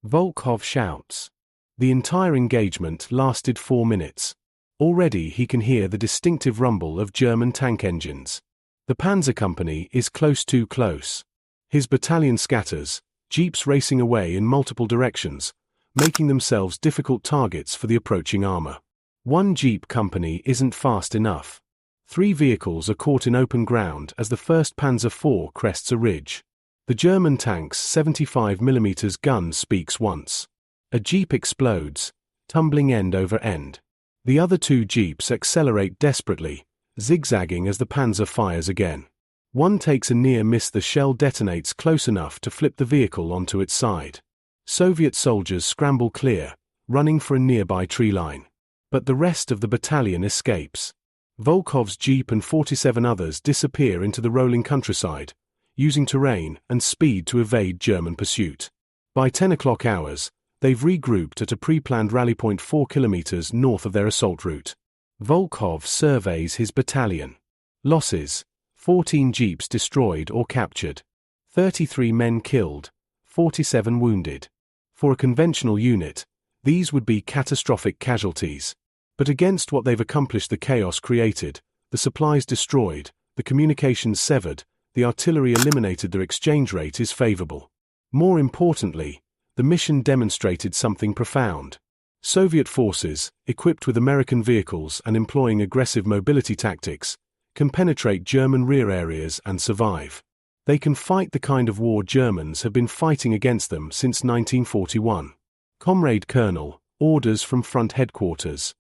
Volkov shouts. The entire engagement lasted 4 minutes. Already he can hear the distinctive rumble of German tank engines. The Panzer Company is too close. His battalion scatters, jeeps racing away in multiple directions, making themselves difficult targets for the approaching armor. 1 jeep company isn't fast enough. 3 vehicles are caught in open ground as the 1st Panzer IV crests a ridge. The German tank's 75mm gun speaks once. A jeep explodes, tumbling end over end. The other 2 jeeps accelerate desperately, zigzagging as the Panzer fires again. One takes a near miss. The shell detonates close enough to flip the vehicle onto its side. Soviet soldiers scramble clear, running for a nearby tree line. But the rest of the battalion escapes. Volkov's jeep and 47 others disappear into the rolling countryside, using terrain and speed to evade German pursuit. By 10 o'clock hours, they've regrouped at a pre-planned rally point 4 kilometers north of their assault route. Volkov surveys his battalion. Losses: 14 jeeps destroyed or captured. 33 men killed, 47 wounded. For a conventional unit, these would be catastrophic casualties. But against what they've accomplished, the chaos created, the supplies destroyed, the communications severed, the artillery eliminated, their exchange rate is favorable. More importantly, the mission demonstrated something profound. Soviet forces, equipped with American vehicles and employing aggressive mobility tactics, can penetrate German rear areas and survive. They can fight the kind of war Germans have been fighting against them since 1941. Comrade Colonel, orders from front headquarters.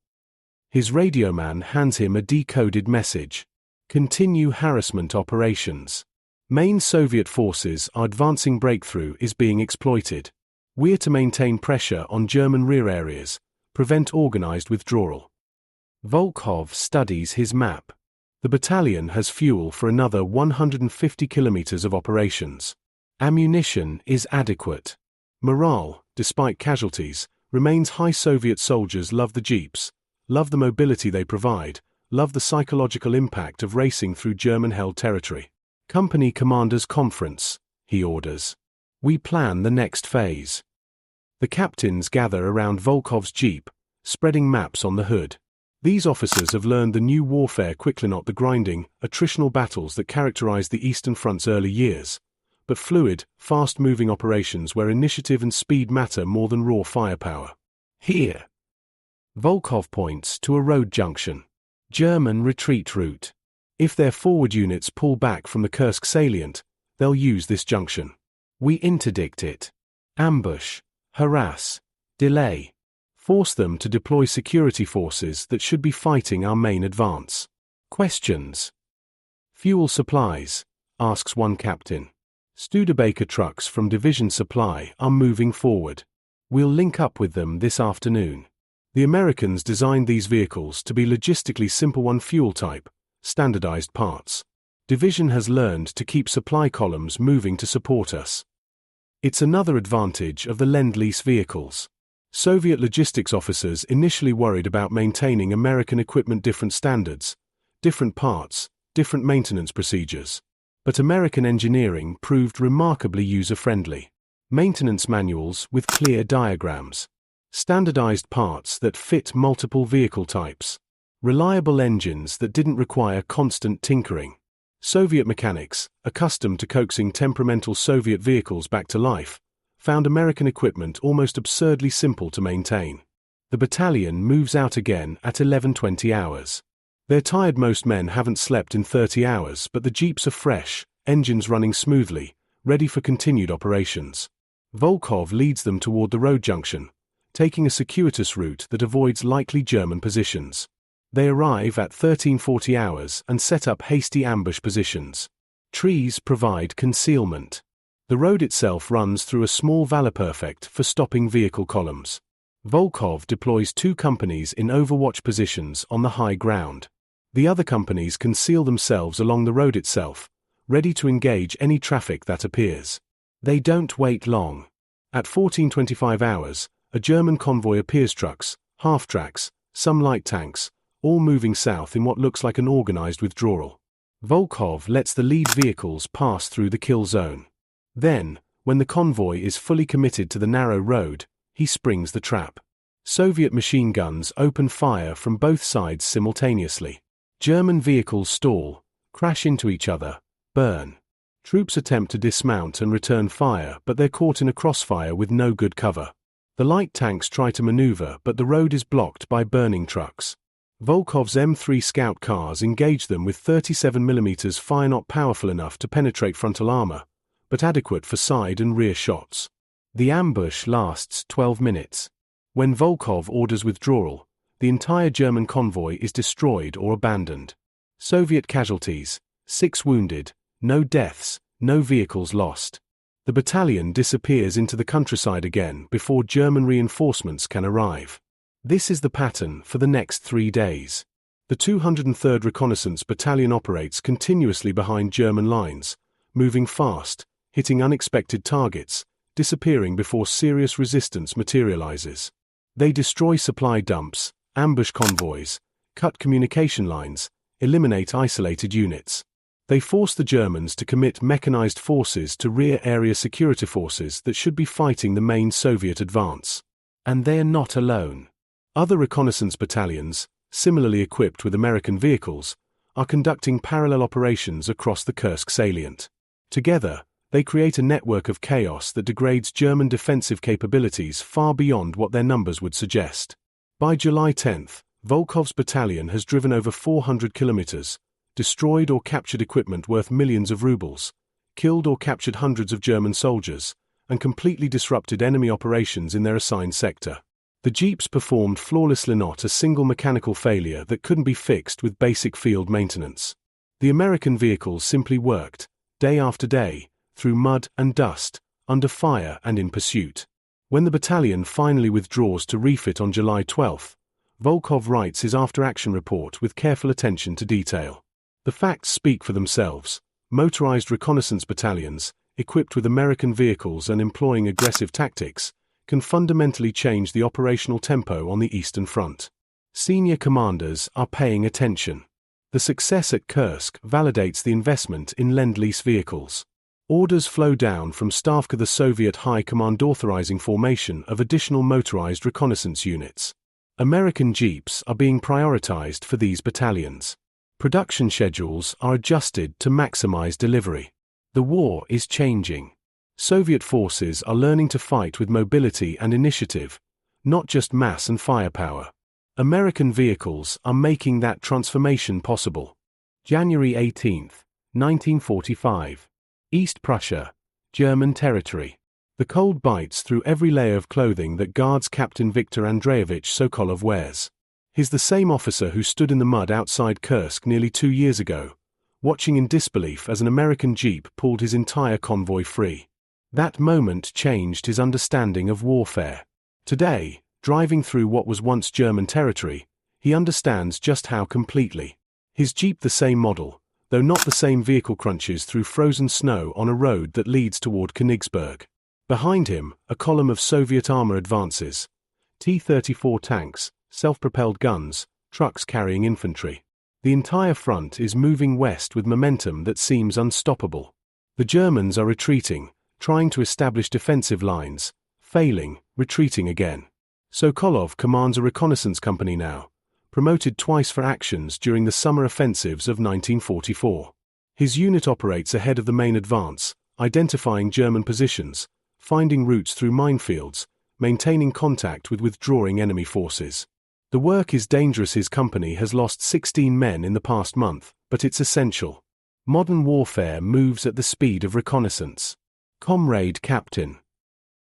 His radioman hands him a decoded message. Continue harassment operations. Main Soviet forces are advancing. Breakthrough is being exploited. We're to maintain pressure on German rear areas, prevent organized withdrawal. Volkov studies his map. The battalion has fuel for another 150 kilometers of operations. Ammunition is adequate. Morale, despite casualties, remains high. Soviet soldiers love the jeeps, love the mobility they provide, love the psychological impact of racing through German-held territory. Company Commanders Conference, he orders. We plan the next phase. The captains gather around Volkov's jeep, spreading maps on the hood. These officers have learned the new warfare quickly, not the grinding, attritional battles that characterized the Eastern Front's early years, but fluid, fast-moving operations where initiative and speed matter more than raw firepower. Here, Volkov points to a road junction. German retreat route. If their forward units pull back from the Kursk salient, they'll use this junction. We interdict it. Ambush, harass, delay. Force them to deploy security forces that should be fighting our main advance. Questions. Fuel supplies, asks one captain. Studebaker trucks from Division Supply are moving forward. We'll link up with them this afternoon. The Americans designed these vehicles to be logistically simple, one fuel type, standardized parts. Division has learned to keep supply columns moving to support us. It's another advantage of the Lend-Lease vehicles. Soviet logistics officers initially worried about maintaining American equipment, different standards, different parts, different maintenance procedures. But American engineering proved remarkably user-friendly. Maintenance manuals with clear diagrams. Standardized parts that fit multiple vehicle types. Reliable engines that didn't require constant tinkering. Soviet mechanics, accustomed to coaxing temperamental Soviet vehicles back to life, found American equipment almost absurdly simple to maintain. The battalion moves out again at 11:20 hours. They're tired. Most men haven't slept in 30 hours, but the jeeps are fresh, engines running smoothly, ready for continued operations. Volkov leads them toward the road junction, taking a circuitous route that avoids likely German positions. They arrive at 13:40 hours and set up hasty ambush positions. Trees provide concealment. The road itself runs through a small valley, perfect for stopping vehicle columns. Volkov deploys 2 companies in overwatch positions on the high ground. The other companies conceal themselves along the road itself, ready to engage any traffic that appears. They don't wait long. At 14:25 hours, a German convoy appears, trucks, half-tracks, some light tanks, all moving south in what looks like an organized withdrawal. Volkov lets the lead vehicles pass through the kill zone. Then, when the convoy is fully committed to the narrow road, he springs the trap. Soviet machine guns open fire from both sides simultaneously. German vehicles stall, crash into each other, burn. Troops attempt to dismount and return fire, but they're caught in a crossfire with no good cover. The light tanks try to maneuver, but the road is blocked by burning trucks. Volkov's M3 scout cars engage them with 37mm fire, not powerful enough to penetrate frontal armor, but adequate for side and rear shots. The ambush lasts 12 minutes. When Volkov orders withdrawal, the entire German convoy is destroyed or abandoned. Soviet casualties: 6 wounded, no deaths, no vehicles lost. The battalion disappears into the countryside again before German reinforcements can arrive. This is the pattern for the next 3 days. The 203rd Reconnaissance Battalion operates continuously behind German lines, moving fast, hitting unexpected targets, disappearing before serious resistance materializes. They destroy supply dumps, ambush convoys, cut communication lines, eliminate isolated units. They force the Germans to commit mechanized forces to rear area security forces that should be fighting the main Soviet advance. And they are not alone. Other reconnaissance battalions, similarly equipped with American vehicles, are conducting parallel operations across the Kursk salient. Together, they create a network of chaos that degrades German defensive capabilities far beyond what their numbers would suggest. By July 10th, Volkov's battalion has driven over 400 kilometers, destroyed or captured equipment worth millions of rubles, killed or captured hundreds of German soldiers, and completely disrupted enemy operations in their assigned sector. The Jeeps performed flawlessly, not a single mechanical failure that couldn't be fixed with basic field maintenance. The American vehicles simply worked, day after day, through mud and dust, under fire and in pursuit. When the battalion finally withdraws to refit on July 12th, Volkov writes his after-action report with careful attention to detail. The facts speak for themselves. Motorized reconnaissance battalions, equipped with American vehicles and employing aggressive tactics, can fundamentally change the operational tempo on the Eastern Front. Senior commanders are paying attention. The success at Kursk validates the investment in Lend-Lease vehicles. Orders flow down from Stavka, the Soviet High Command, authorizing formation of additional motorized reconnaissance units. American Jeeps are being prioritized for these battalions. Production schedules are adjusted to maximize delivery. The war is changing. Soviet forces are learning to fight with mobility and initiative, not just mass and firepower. American vehicles are making that transformation possible. January 18, 1945. East Prussia, German territory. The cold bites through every layer of clothing that guards Captain Viktor Sokolov wears. He's the same officer who stood in the mud outside Kursk nearly 2 years ago, watching in disbelief as an American Jeep pulled his entire convoy free. That moment changed his understanding of warfare. Today, driving through what was once German territory, he understands just how completely. His Jeep, the same model, though not the same vehicle, crunches through frozen snow on a road that leads toward Königsberg. Behind him, a column of Soviet armor advances. T-34 tanks, self-propelled guns, trucks carrying infantry. The entire front is moving west with momentum that seems unstoppable. The Germans are retreating, trying to establish defensive lines, failing, retreating again. Sokolov commands a reconnaissance company now, promoted twice for actions during the summer offensives of 1944. His unit operates ahead of the main advance, identifying German positions, finding routes through minefields, maintaining contact with withdrawing enemy forces. The work is dangerous. His company has lost 16 men in the past month, but it's essential. Modern warfare moves at the speed of reconnaissance. Comrade Captain.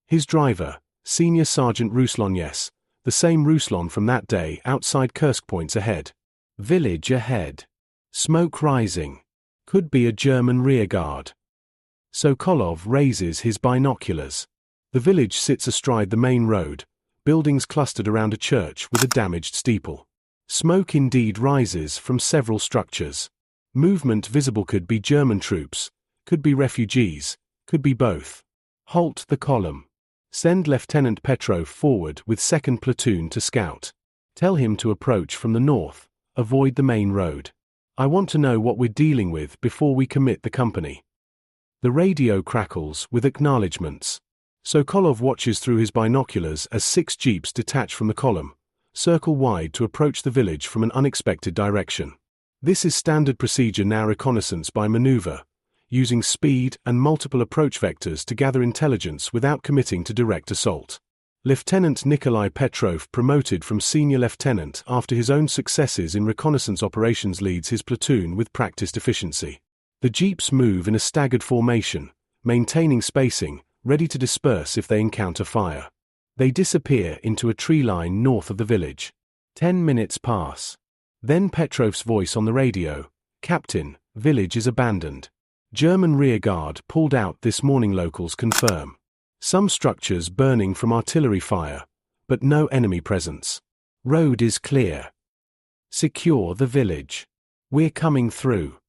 His driver, Senior Sergeant Ruslan. Yes, the same Ruslan from that day outside Kursk, points ahead. Village ahead. Smoke rising. Could be a German rearguard. Sokolov raises his binoculars. The village sits astride the main road, buildings clustered around a church with a damaged steeple. Smoke indeed rises from several structures. Movement visible. Could be German troops, could be refugees, could be both. Halt the column. Send Lieutenant Petrov forward with 2nd Platoon to scout. Tell him to approach from the north, avoid the main road. I want to know what we're dealing with before we commit the company. The radio crackles with acknowledgements. Sokolov watches through his binoculars as 6 jeeps detach from the column, circle wide to approach the village from an unexpected direction. This is standard procedure now. Reconnaissance by maneuver, using speed and multiple approach vectors to gather intelligence without committing to direct assault. Lieutenant Nikolai Petrov, promoted from senior lieutenant after his own successes in reconnaissance operations, leads his platoon with practiced efficiency. The jeeps move in a staggered formation, maintaining spacing, ready to disperse if they encounter fire. They disappear into a tree line north of the village. 10 minutes pass. Then Petrov's voice on the radio: "Captain, village is abandoned. German rearguard pulled out this morning, locals confirm. Some structures burning from artillery fire, but no enemy presence. Road is clear. Secure the village. We're coming through.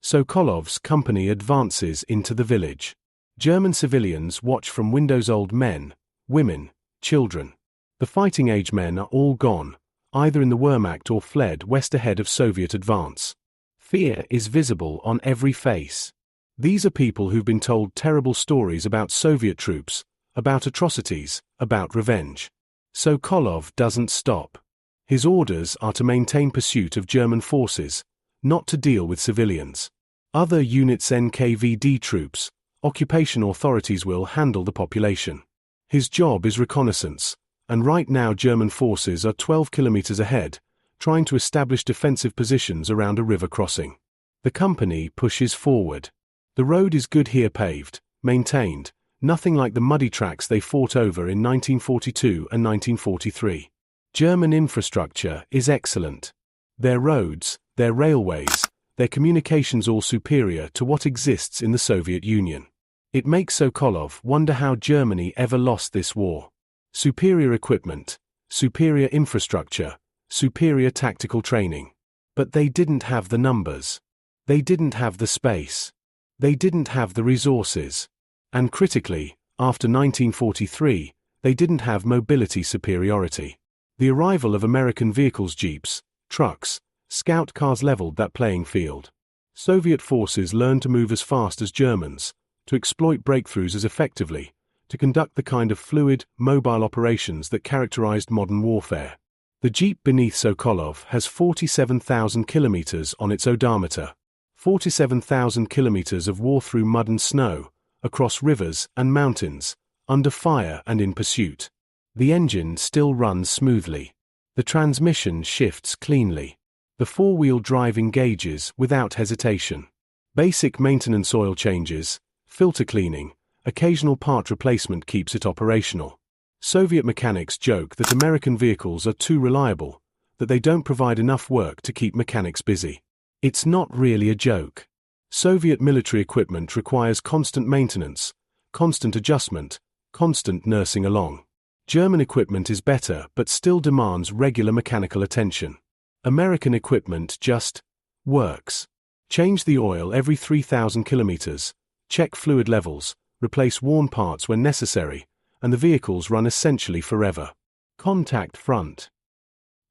Sokolov's company advances into the village. German civilians watch from windows. Old men, women, children. The fighting-age men are all gone, either in the Wehrmacht or fled west ahead of Soviet advance. Fear is visible on every face. These are people who've been told terrible stories about Soviet troops, about atrocities, about revenge. Sokolov doesn't stop. His orders are to maintain pursuit of German forces, not to deal with civilians. Other units, NKVD troops, occupation authorities, will handle the population. His job is reconnaissance, and right now German forces are 12 kilometers ahead, trying to establish defensive positions around a river crossing. The company pushes forward. The road is good here, paved, maintained, nothing like the muddy tracks they fought over in 1942 and 1943. German infrastructure is excellent. Their roads, their railways, their communications all superior to what exists in the Soviet Union. It makes Sokolov wonder how Germany ever lost this war. Superior equipment, superior infrastructure, superior tactical training. But they didn't have the numbers. They didn't have the space. They didn't have the resources. And critically, after 1943, they didn't have mobility superiority. The arrival of American vehicles, jeeps, trucks, scout cars leveled that playing field. Soviet forces learned to move as fast as Germans, to exploit breakthroughs as effectively, to conduct the kind of fluid, mobile operations that characterized modern warfare. The Jeep beneath Sokolov has 47,000 kilometers on its odometer. 47,000 kilometers of war through mud and snow, across rivers and mountains, under fire and in pursuit. The engine still runs smoothly. The transmission shifts cleanly. The four-wheel drive engages without hesitation. Basic maintenance, oil changes, filter cleaning, occasional part replacement keeps it operational. Soviet mechanics joke that American vehicles are too reliable, that they don't provide enough work to keep mechanics busy. It's not really a joke. Soviet military equipment requires constant maintenance, constant adjustment, constant nursing along. German equipment is better but still demands regular mechanical attention. American equipment just works. Change the oil every 3,000 kilometers, check fluid levels, replace worn parts when necessary, and the vehicles run essentially forever. Contact front.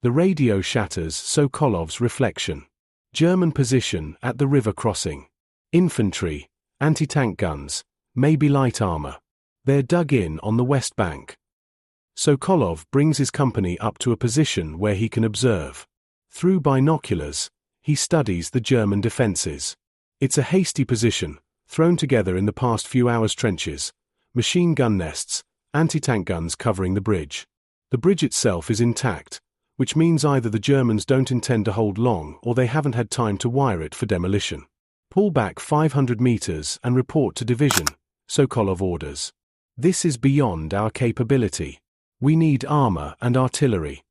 The radio shatters Sokolov's reflection. German position at the river crossing. Infantry, anti-tank guns, maybe light armor. They're dug in on the west bank. Sokolov brings his company up to a position where he can observe. Through binoculars, he studies the German defenses. It's a hasty position, thrown together in the past few hours. Trenches, machine gun nests, anti-tank guns covering the bridge. The bridge itself is intact, which means either the Germans don't intend to hold long or they haven't had time to wire it for demolition. Pull back 500 meters and report to division, Sokolov orders. This is beyond our capability. We need armor and artillery.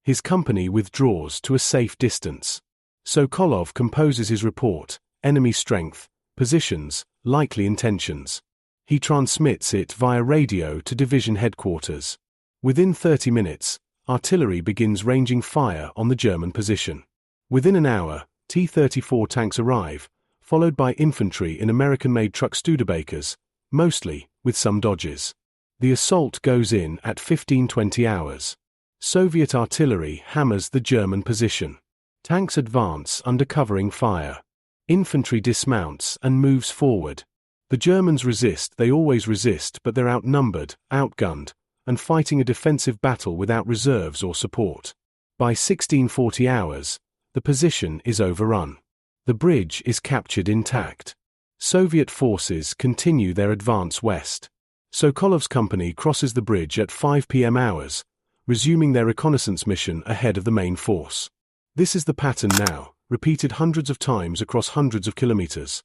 His company withdraws to a safe distance. Sokolov composes his report, enemy strength, positions, likely intentions. He transmits it via radio to division headquarters. Within 30 minutes, artillery begins ranging fire on the German position. Within an hour, T-34 tanks arrive, followed by infantry in American-made truck Studebakers, mostly, with some Dodges. The assault goes in at 15-20 hours. Soviet artillery hammers the German position. Tanks advance under covering fire. Infantry dismounts and moves forward. The Germans resist, they always resist, but they're outnumbered, outgunned, and fighting a defensive battle without reserves or support. By 1640 hours, the position is overrun. The bridge is captured intact. Soviet forces continue their advance west. Sokolov's company crosses the bridge at 5 p.m. hours, resuming their reconnaissance mission ahead of the main force. This is the pattern now, repeated hundreds of times across hundreds of kilometers.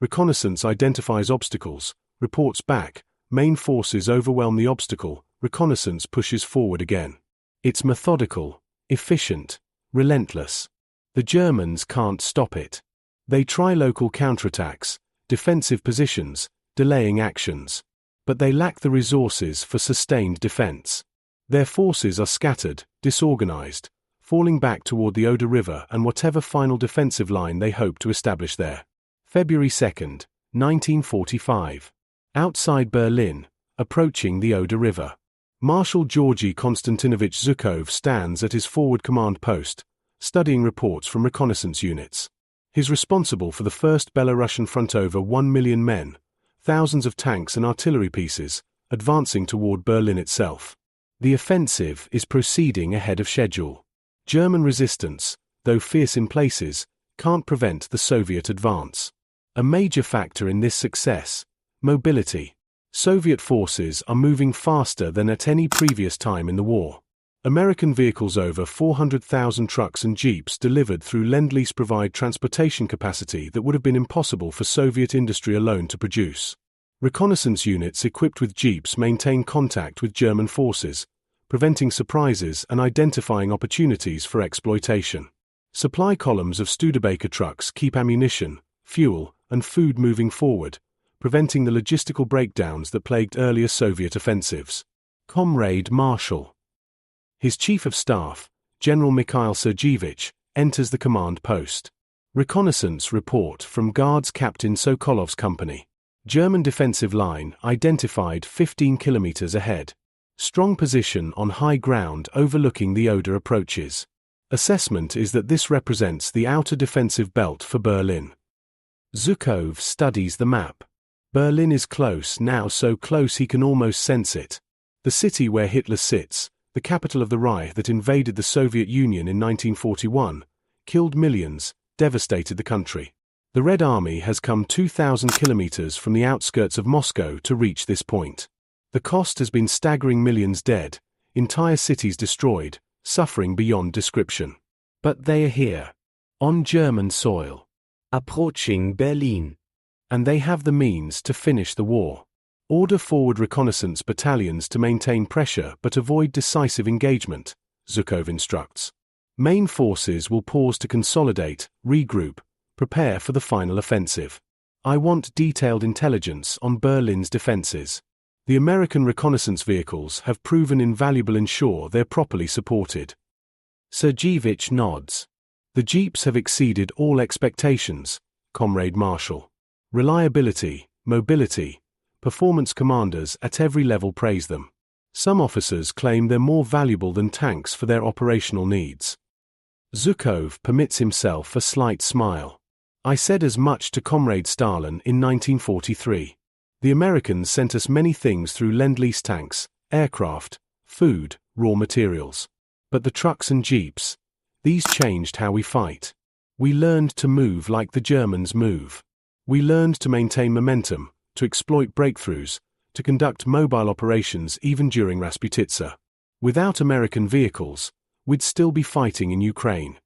Reconnaissance identifies obstacles, reports back, main forces overwhelm the obstacle, reconnaissance pushes forward again. It's methodical, efficient, relentless. The Germans can't stop it. They try local counterattacks, defensive positions, delaying actions. But they lack the resources for sustained defense. Their forces are scattered, disorganized, falling back toward the Oder River and whatever final defensive line they hope to establish there. February 2, 1945. Outside Berlin, approaching the Oder River. Marshal Georgy Konstantinovich Zhukov stands at his forward command post, studying reports from reconnaissance units. He's responsible for the first Belarusian front, over 1 million men, thousands of tanks and artillery pieces, advancing toward Berlin itself. The offensive is proceeding ahead of schedule. German resistance, though fierce in places, can't prevent the Soviet advance. A major factor in this success: mobility. Soviet forces are moving faster than at any previous time in the war. American vehicles, over 400,000 trucks and jeeps delivered through Lend-Lease, provide transportation capacity that would have been impossible for Soviet industry alone to produce. Reconnaissance units equipped with jeeps maintain contact with German forces, preventing surprises and identifying opportunities for exploitation. Supply columns of Studebaker trucks keep ammunition, fuel, and food moving forward, preventing the logistical breakdowns that plagued earlier Soviet offensives. Comrade Marshal. His chief of staff, General Mikhail Sergeyevich, enters the command post. Reconnaissance report from Guards Captain Sokolov's company. German defensive line identified 15 kilometers ahead. Strong position on high ground overlooking the Oder approaches. Assessment is that this represents the outer defensive belt for Berlin. Zhukov studies the map. Berlin is close now, so close he can almost sense it. The city where Hitler sits, the capital of the Reich that invaded the Soviet Union in 1941, killed millions, devastated the country. The Red Army has come 2,000 kilometers from the outskirts of Moscow to reach this point. The cost has been staggering: millions dead, entire cities destroyed, suffering beyond description. But they are here, on German soil, approaching Berlin. And they have the means to finish the war. Order forward reconnaissance battalions to maintain pressure but avoid decisive engagement, Zhukov instructs. Main forces will pause to consolidate, regroup, prepare for the final offensive. I want detailed intelligence on Berlin's defenses. The American reconnaissance vehicles have proven invaluable. Ensure they're properly supported. Sergeyevich nods. The jeeps have exceeded all expectations, Comrade Marshal. Reliability, mobility, performance. Commanders at every level praise them. Some officers claim they're more valuable than tanks for their operational needs. Zhukov permits himself a slight smile. I said as much to Comrade Stalin in 1943. The Americans sent us many things through Lend-Lease: tanks, aircraft, food, raw materials. But the trucks and jeeps, these changed how we fight. We learned to move like the Germans move. We learned to maintain momentum, to exploit breakthroughs, to conduct mobile operations even during Rasputitsa. Without American vehicles, we'd still be fighting in Ukraine.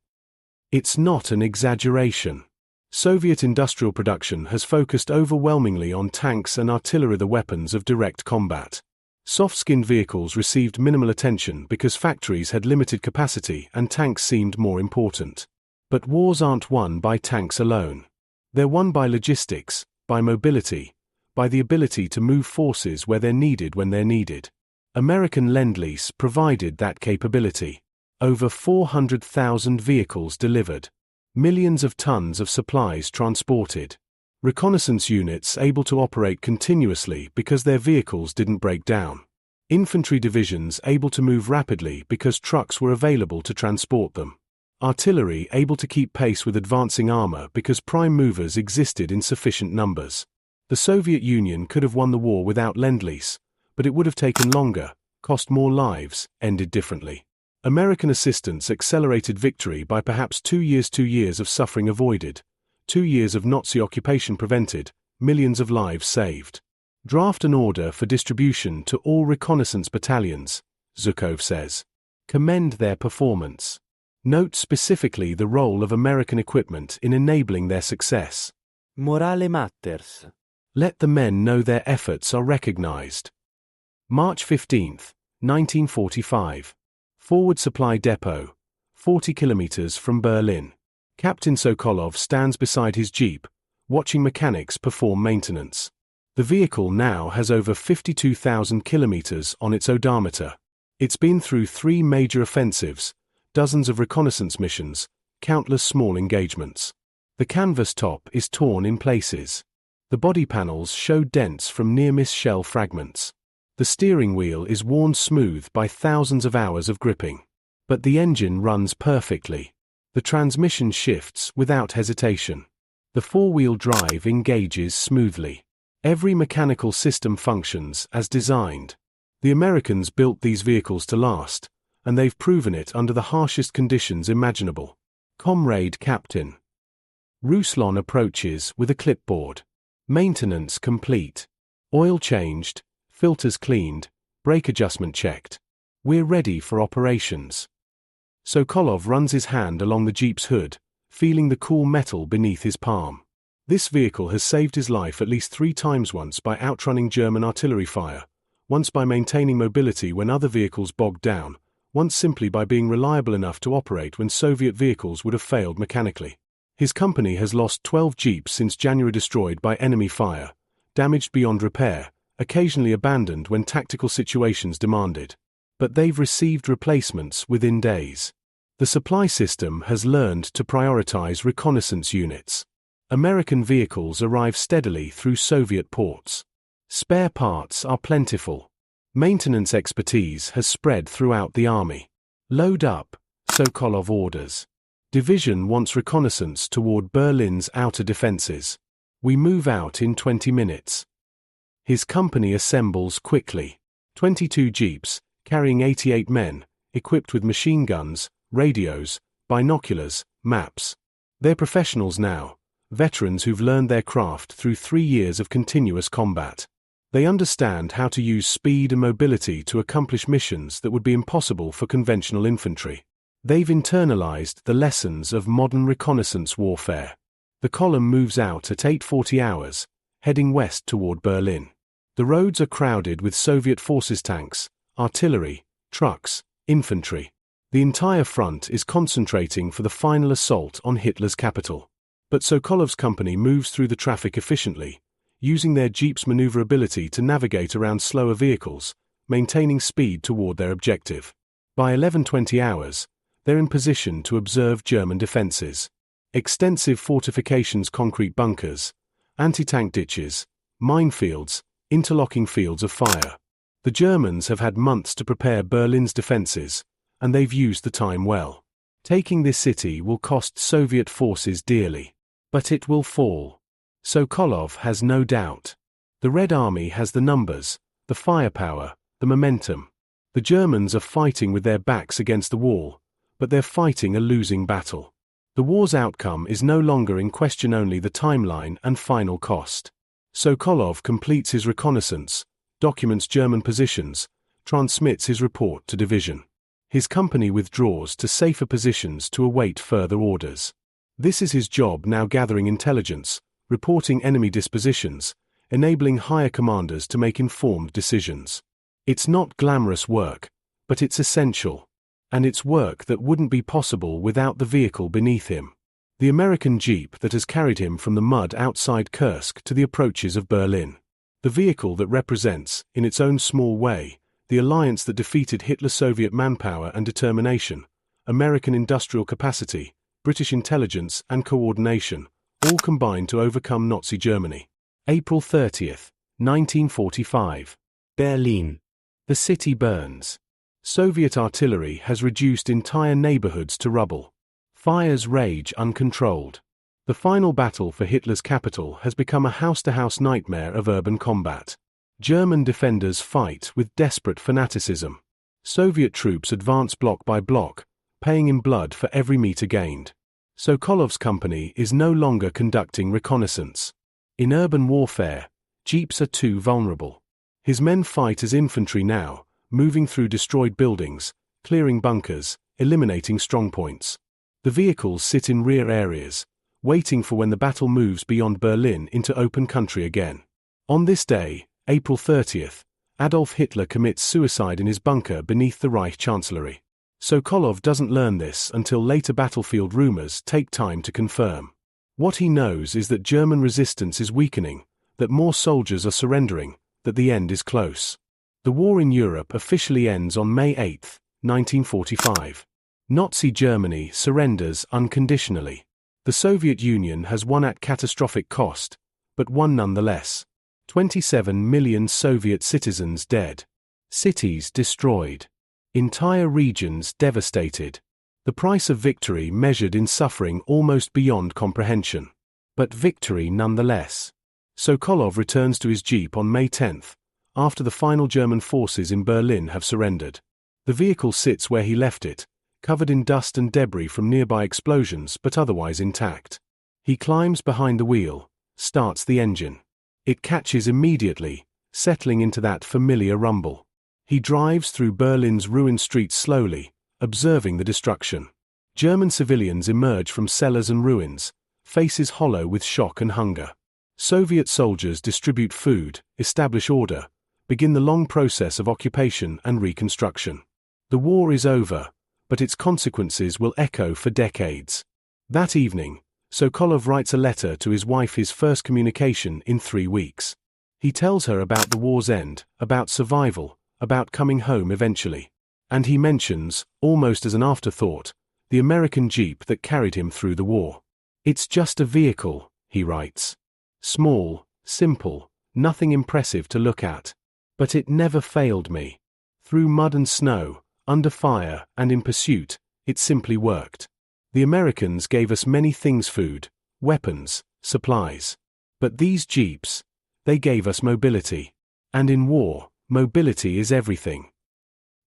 It's not an exaggeration. Soviet industrial production has focused overwhelmingly on tanks and artillery, the weapons of direct combat. Soft-skinned vehicles received minimal attention because factories had limited capacity and tanks seemed more important. But wars aren't won by tanks alone. They're won by logistics, by mobility, by the ability to move forces where they're needed when they're needed. American Lend-Lease provided that capability. Over 400,000 vehicles delivered. Millions of tons of supplies transported. Reconnaissance units able to operate continuously because their vehicles didn't break down. Infantry divisions able to move rapidly because trucks were available to transport them. Artillery able to keep pace with advancing armor because prime movers existed in sufficient numbers. The Soviet Union could have won the war without Lend-Lease, but it would have taken longer, cost more lives, ended differently. American assistance accelerated victory by perhaps 2 years. 2 years of suffering avoided, 2 years of Nazi occupation prevented, millions of lives saved. Draft an order for distribution to all reconnaissance battalions, Zhukov says. Commend their performance. Note specifically the role of American equipment in enabling their success. Morale matters. Let the men know their efforts are recognized. March 15, 1945. Forward Supply Depot, 40 kilometers from Berlin. Captain Sokolov stands beside his jeep, watching mechanics perform maintenance. The vehicle now has over 52,000 kilometers on its odometer. It's been through 3 major offensives, dozens of reconnaissance missions, countless small engagements. The canvas top is torn in places. The body panels show dents from near-miss shell fragments. The steering wheel is worn smooth by thousands of hours of gripping. But the engine runs perfectly. The transmission shifts without hesitation. The 4-wheel drive engages smoothly. Every mechanical system functions as designed. The Americans built these vehicles to last, and they've proven it under the harshest conditions imaginable. Comrade Captain. Ruslan approaches with a clipboard. Maintenance complete. Oil changed, filters cleaned, brake adjustment checked. We're ready for operations. Sokolov runs his hand along the Jeep's hood, feeling the cool metal beneath his palm. This vehicle has saved his life at least 3 times, once by outrunning German artillery fire, once by maintaining mobility when other vehicles bogged down, once simply by being reliable enough to operate when Soviet vehicles would have failed mechanically. His company has lost 12 Jeeps since January, destroyed by enemy fire, damaged beyond repair, occasionally abandoned when tactical situations demanded. But they've received replacements within days. The supply system has learned to prioritize reconnaissance units. American vehicles arrive steadily through Soviet ports. Spare parts are plentiful. Maintenance expertise has spread throughout the army. Load up, Sokolov orders. Division wants reconnaissance toward Berlin's outer defenses. We move out in 20 minutes. His company assembles quickly. 22 Jeeps, carrying 88 men, equipped with machine guns, radios, binoculars, maps. They're professionals now, veterans who've learned their craft through 3 years of continuous combat. They understand how to use speed and mobility to accomplish missions that would be impossible for conventional infantry. They've internalized the lessons of modern reconnaissance warfare. The column moves out at 8:40 hours, heading west toward Berlin. The roads are crowded with Soviet forces, tanks, artillery, trucks, infantry. The entire front is concentrating for the final assault on Hitler's capital. But Sokolov's company moves through the traffic efficiently, using their Jeep's maneuverability to navigate around slower vehicles, maintaining speed toward their objective. By 11:20 hours, they're in position to observe German defenses. Extensive fortifications, concrete bunkers, anti-tank ditches, minefields, interlocking fields of fire. The Germans have had months to prepare Berlin's defenses, and they've used the time well. Taking this city will cost Soviet forces dearly. But it will fall. Sokolov has no doubt. The Red Army has the numbers, the firepower, the momentum. The Germans are fighting with their backs against the wall, but they're fighting a losing battle. The war's outcome is no longer in question, only the timeline and final cost. Sokolov completes his reconnaissance, documents German positions, transmits his report to division. His company withdraws to safer positions to await further orders. This is his job now, gathering intelligence, reporting enemy dispositions, enabling higher commanders to make informed decisions. It's not glamorous work, but it's essential. And it's work that wouldn't be possible without the vehicle beneath him. The American Jeep that has carried him from the mud outside Kursk to the approaches of Berlin. The vehicle that represents, in its own small way, the alliance that defeated Hitler-Soviet manpower and determination, American industrial capacity, British intelligence and coordination, all combined to overcome Nazi Germany. April 30th, 1945. Berlin. The city burns. Soviet artillery has reduced entire neighborhoods to rubble. Fires rage uncontrolled. The final battle for Hitler's capital has become a house-to-house nightmare of urban combat. German defenders fight with desperate fanaticism. Soviet troops advance block by block, paying in blood for every meter gained. Sokolov's company is no longer conducting reconnaissance. In urban warfare, Jeeps are too vulnerable. His men fight as infantry now, moving through destroyed buildings, clearing bunkers, eliminating strongpoints. The vehicles sit in rear areas, waiting for when the battle moves beyond Berlin into open country again. On this day, April 30th, Adolf Hitler commits suicide in his bunker beneath the Reich Chancellery. Sokolov doesn't learn this until later battlefield rumors take time to confirm. What he knows is that German resistance is weakening, that more soldiers are surrendering, that the end is close. The war in Europe officially ends on May 8, 1945. Nazi Germany surrenders unconditionally. The Soviet Union has won at catastrophic cost, but won nonetheless. 27 million Soviet citizens dead. Cities destroyed. Entire regions devastated. The price of victory measured in suffering almost beyond comprehension. But victory nonetheless. Sokolov returns to his jeep on May 10, after the final German forces in Berlin have surrendered. The vehicle sits where he left it, covered in dust and debris from nearby explosions but otherwise intact. He climbs behind the wheel, starts the engine. It catches immediately, settling into that familiar rumble. He drives through Berlin's ruined streets slowly, observing the destruction. German civilians emerge from cellars and ruins, faces hollow with shock and hunger. Soviet soldiers distribute food, establish order, begin the long process of occupation and reconstruction. The war is over, but its consequences will echo for decades. That evening, Sokolov writes a letter to his wife, his first communication in 3 weeks. He tells her about the war's end, about survival, about coming home eventually. And he mentions, almost as an afterthought, the American Jeep that carried him through the war. It's just a vehicle, he writes. Small, simple, nothing impressive to look at. But it never failed me. Through mud and snow, under fire and in pursuit, it simply worked. The Americans gave us many things: food, weapons, supplies. But these Jeeps, they gave us mobility. And in war, mobility is everything.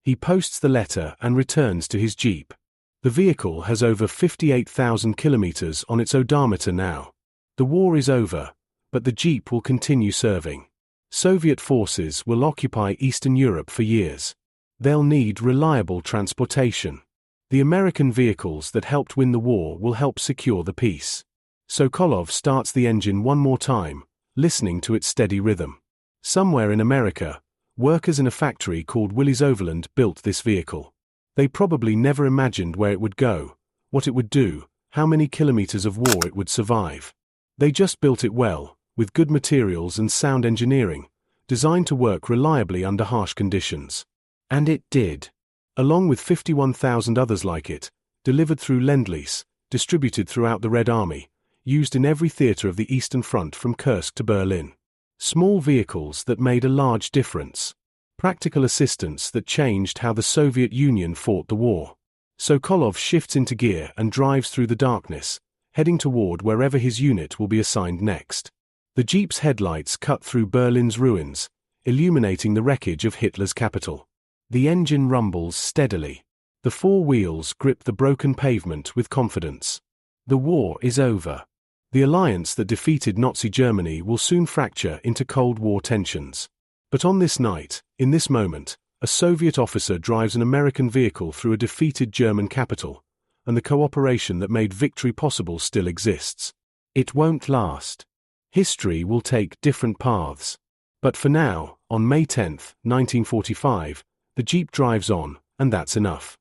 He posts the letter and returns to his Jeep. The vehicle has over 58,000 kilometers on its odometer now. The war is over, but the Jeep will continue serving. Soviet forces will occupy Eastern Europe for years. They'll need reliable transportation. The American vehicles that helped win the war will help secure the peace. Sokolov starts the engine one more time, listening to its steady rhythm. Somewhere in America, workers in a factory called Willys Overland built this vehicle. They probably never imagined where it would go, what it would do, how many kilometers of war it would survive. They just built it well, with good materials and sound engineering, designed to work reliably under harsh conditions. And it did. Along with 51,000 others like it, delivered through Lend-Lease, distributed throughout the Red Army, used in every theater of the Eastern Front from Kursk to Berlin. Small vehicles that made a large difference. Practical assistance that changed how the Soviet Union fought the war. Sokolov shifts into gear and drives through the darkness, heading toward wherever his unit will be assigned next. The Jeep's headlights cut through Berlin's ruins, illuminating the wreckage of Hitler's capital. The engine rumbles steadily. The 4 wheels grip the broken pavement with confidence. The war is over. The alliance that defeated Nazi Germany will soon fracture into Cold War tensions. But on this night, in this moment, a Soviet officer drives an American vehicle through a defeated German capital, and the cooperation that made victory possible still exists. It won't last. History will take different paths. But for now, on May 10, 1945, the Jeep drives on, and that's enough.